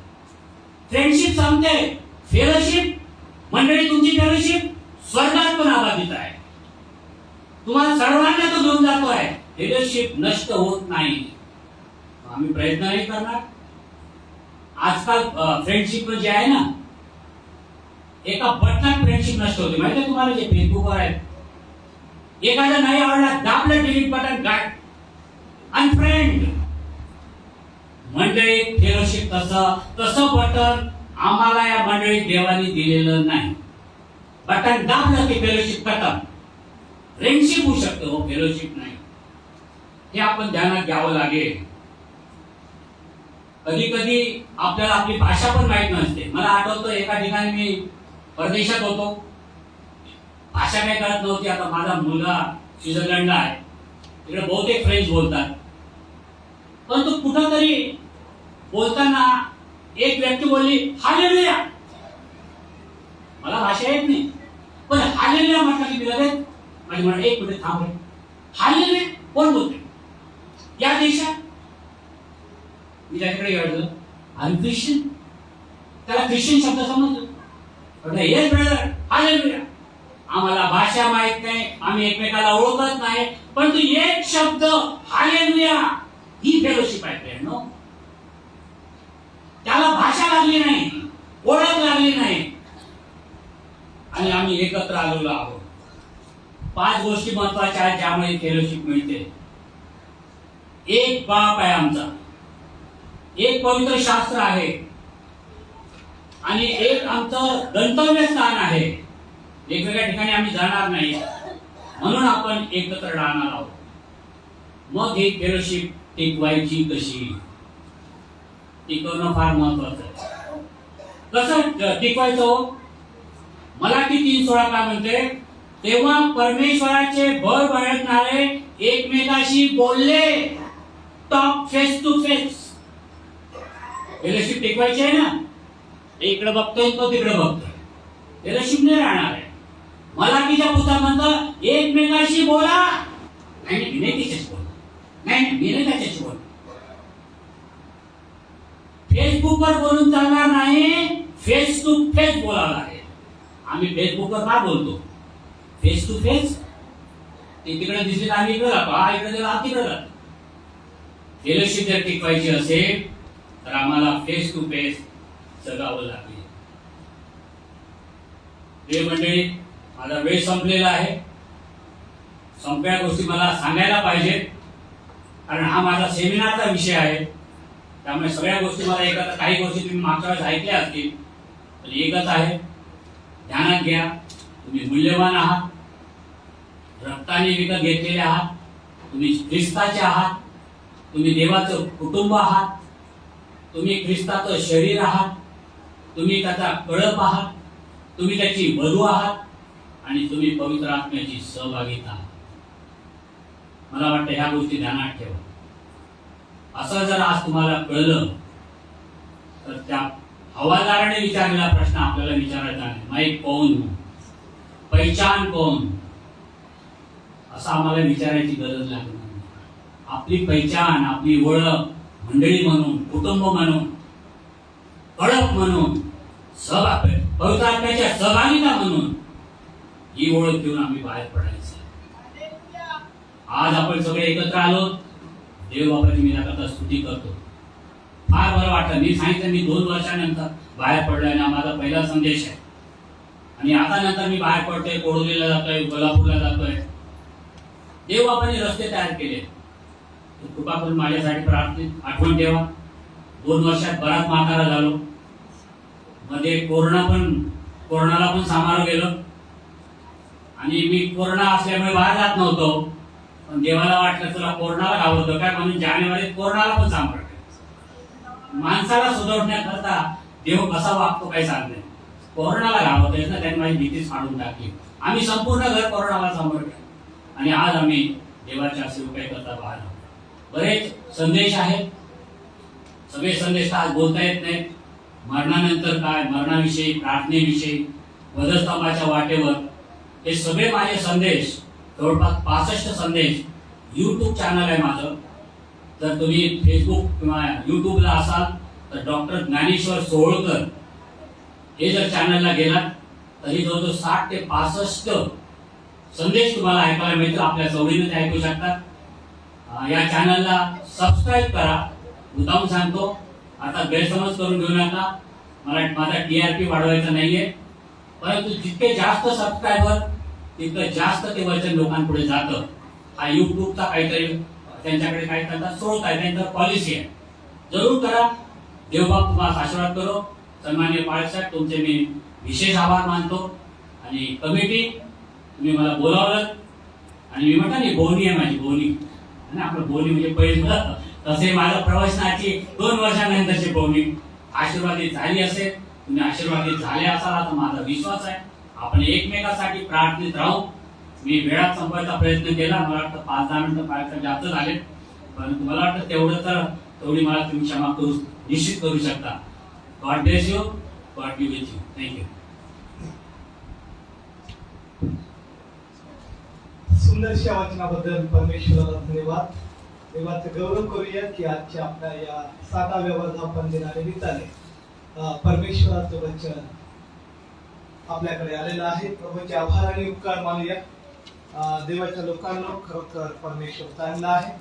फ्रेंडशिप संपते. फेलोशिप मंडळी, तुमची फेलोशिप स्वर्गात पण आबाधित आहे. तुम्हाला सर्वांना तो घेऊन जातो आहे. फेलोशिप नष्ट होत नाही. आम्ही प्रयत्न नाही करणार. आजकाल फ्रेंडशिप जे आहे ना, एका बटनात फ्रेंडशिप नष्ट होते. माहिती आहे तुम्हाला, जे फेसबुकवर आहे, एखादा नाही आवडला, दाबलं डिलीट बटन, गाठ, अनफ्रेंड. मंडळी फेलोशिप तसं बटन आम्हाला या मंडळीत देवाने दिलेलं नाही. बटन दाबलं की फेलोशिप खतम. फ्रेंडशिप होऊ शकतो, हो, फेलोशिप नाही. हे आपण ध्यानात घ्यावं लागेल. कधी कधी आपल्याला आपली भाषा पण माहित नसते. मला आठवतं एका ठिकाणी मी परदेशात होतो, भाषा काय कळत नव्हती. आता माझा मुलगा स्वित्झर्लंडला आहे, तिकडे बहुतेक फ्रेंच बोलतात. पण तो कुठंतरी बोलताना एक व्यक्ती बोलली हालेलुया. मला भाषा येत नाही, पण हालेलुया म्हटलं की लगेच माझी म्हणा एक मिनिट थांब रे, हालेलुया कोण बोलते या देशात? मी त्याच्याकडे गेलो, आम्ही ख्रिश्चन, त्याला ख्रिश्चन शब्द समजतो. Yes brother, hallelujah. आम्हाला भाषा माहित नाही, आम्ही एकमेकाला ओळखत नाही, पण तू एक शब्द हालेलुया, ही फेलोशिप आहे फ्रेंड. त्याला भाषा लागली नाही, ओळख लागली नाही, आणि आम्ही एकत्र आलेलो आहोत. 5 गोष्टी महत्वाच्या आहेत ज्यामुळे फेलोशिप मिळते. एक बाप आहे आमचा, एक पवित्र शास्त्र आहे, आणि एक आमचं गंतव्य स्थान आहे. वेगवेगळ्या ठिकाणी आम्ही जाणार नाही, म्हणून आपण एकत्र राहणार आहोत. मग ही फेलोशिप टिकवायची कशी, टिकवणं फार महत्वाचं आहे. कसं टिकवायचं हो? मराठी 3:16 काय म्हणते, तेव्हा परमेश्वराचे बळ बाळगणारे एकमेकाशी बोलले, talk face to face. Fellowship टिकवायची आहे ना, इकडे बघतोय तो तिकडे बघतोय, फेलोशिप नाही राहणार आहे. मराठीच्या पुस्तकात म्हणतं एकमेकाशी बोला. नाही मी नाही तिच्याशी बोल, नाही मी नाही त्याच्याशी बोल. फेसबुकवर बोलून चालणार नाही, फेस टू फेस बोलावं लागेल. आम्ही फेसबुकवर का बोलतो? Face to face. ते तिकडे दिसले आम्ही इकडे जातो, हा इकडे गेला तिकडे जातो. फेलोशिप जर टिकवायची असेल तर आम्हाला फेस टू फेस जगावं लागेल. प्रिय मंडळी, माझा वेळ संपलेला आहे. संपल्या गोष्टी मला सांगायला पाहिजेत, कारण हा माझा सेमिनारचा विषय आहे. त्यामुळे सगळ्या गोष्टी मला एकच, काही गोष्टी तुम्ही मागच्या वेळेस ऐकल्या असतील, पण एकच आहे, ध्यानात घ्या. तुम्ही मूल्यवान आहात, रक्ताने विकत घेतलेले आहात, तुम्ही ख्रिस्ताचे आहात, तुम्ही देवाचं कुटुंब आहात, तुम्ही ख्रिस्ताचं शरीर आहात, तुम्ही त्याचा कळप आहात, तुम्ही त्याची वधू आहात आणि तुम्ही पवित्र आत्म्याची सहभागीता आहात. मला वाटतं ह्या गोष्टी ध्यानात ठेवा. असं जर आज तुम्हाला कळलं तर त्या हवालदाराने विचारलेला प्रश्न आपल्याला विचारायचा आहे, मैं कौन हूं, पहचान कौन, असं आम्हाला विचारायची गरज लागणार नाही. आपली पहचान, आपली ओळख मंडळी म्हणून, कुटुंब म्हणून, कळप म्हणून, पवित्र आत्म्याच्या सहभागिता म्हणून ही ओळख घेऊन आम्ही बाहेर पडायचं. आज आपण सगळे एकत्र आलो, देव बाबाची मी त्याकरता स्तुती करतो. फार बरं वाटतं. मी सांगितलं मी 2 वर्षानंतर बाहेर पडलोय आणि माझा पहिला संदेश आहे. आणि आता नंतर मी बाहेर पडतोय, कोडोलीला जातोय, कोल्हापूरला जातोय. देव बाबांनी रस्ते तयार केले. कृपा करून माझ्यासाठी प्रार्थनेत आठवण ठेवा. 2 वर्षात बराच म्हातारा झालो. मध्ये कोरोनाला पण सामोरं गेलो आणि मी कोरोना असल्यामुळे बाहेर जात नव्हतो. पण देवाला वाटलं तुला कोरोनाला घाबरतो काय, म्हणून जानेवारीत कोरोनाला पण सांभाळतो. माणसाला सुधारण्याकरता देव कसा वागतो काही सांगत नाही. कोरोनाला घाबरतोय ना, त्यांनी माझी भीतीच काढून टाकली. आम्ही संपूर्ण घर कोरोनाला सांभाळतो आणि आज आम्ही देवाच्या सेवकाई करता बाहेर आहोत. बरेच संदेश आहेत, सगळे संदेश आज बोलता येत नाहीत. मरणानंतर काय, मरणाविषयी, प्रार्थनेविषयी, वधस्तंभाच्या वाटेवर, हे सगळे माझे संदेश, जवळपास 65 संदेश YouTube चॅनल आहे माझं. जर तुम्ही फेसबुक किंवा युट्यूबला असाल तर डॉक्टर ज्ञानेश्वर सोहळकर हे जर चॅनलला गेलात तरी जवळजवळ 60 ते 65 संदेश तुम्हाला ऐकायला मिळतील. आपल्या सवडीने ते ऐकू शकतात. या चॅनलला सबस्क्राईब करा. मुद्दाम सांगतो, आता गैरसमज करून घेऊ नका. माझा TRP वाढवायचा नाहीये, परंतु जितके जास्त सबस्क्रायबर तितकं जास्त ते वचन लोकांपुढे जातं. हा युट्यूबचा काहीतरी त्यांच्याकडे काही त्यांचा स्रोत आहे, त्यांचा पॉलिसी आहे. जरूर करा. देवबाप तुम्हाला आशीर्वाद करो. सन्माननीय पाळक साहेब, तुमचे मी विशेष आभार मानतो. आणि कमिटी, तुम्ही मला बोलावलं आणि मी म्हटलं नाही, बोनी आहे माझी, बोनी आणि आपलं बोनी म्हणजे पहिलं तसे माझ्या प्रवचनाची 2 वर्षानंतरची बोनी आशीर्वादित झाली असेल. तुम्ही आशीर्वादित झाले असाल असा माझा विश्वास आहे. आपण एकमेकासाठी प्रार्थनेत राहू. मी वेळात संपवायचा प्रयत्न केला. मला वाटतं 5-10 मिनिटं पाहायचं जास्त झाले, परंतु मला वाटतं तेवढी मला तुम्ही क्षमा करू निश्चित करू शकता. God bless you. God be with you. Thank you. सुंदरशा वाचनाबद्दल परमेश्वराला धन्यवाद. देवाचं गौरव करूया की आजच्या आपल्या या 7व्या वर्धापन दिनानिमित्ताने परमेश्वराचं वचन आपल्याकडे आलेलं आहे. प्रभूचे आभार आणि उपकार मानूया. देवाच्या लोकांना खरोखर परमेश्वर चांगला आहे.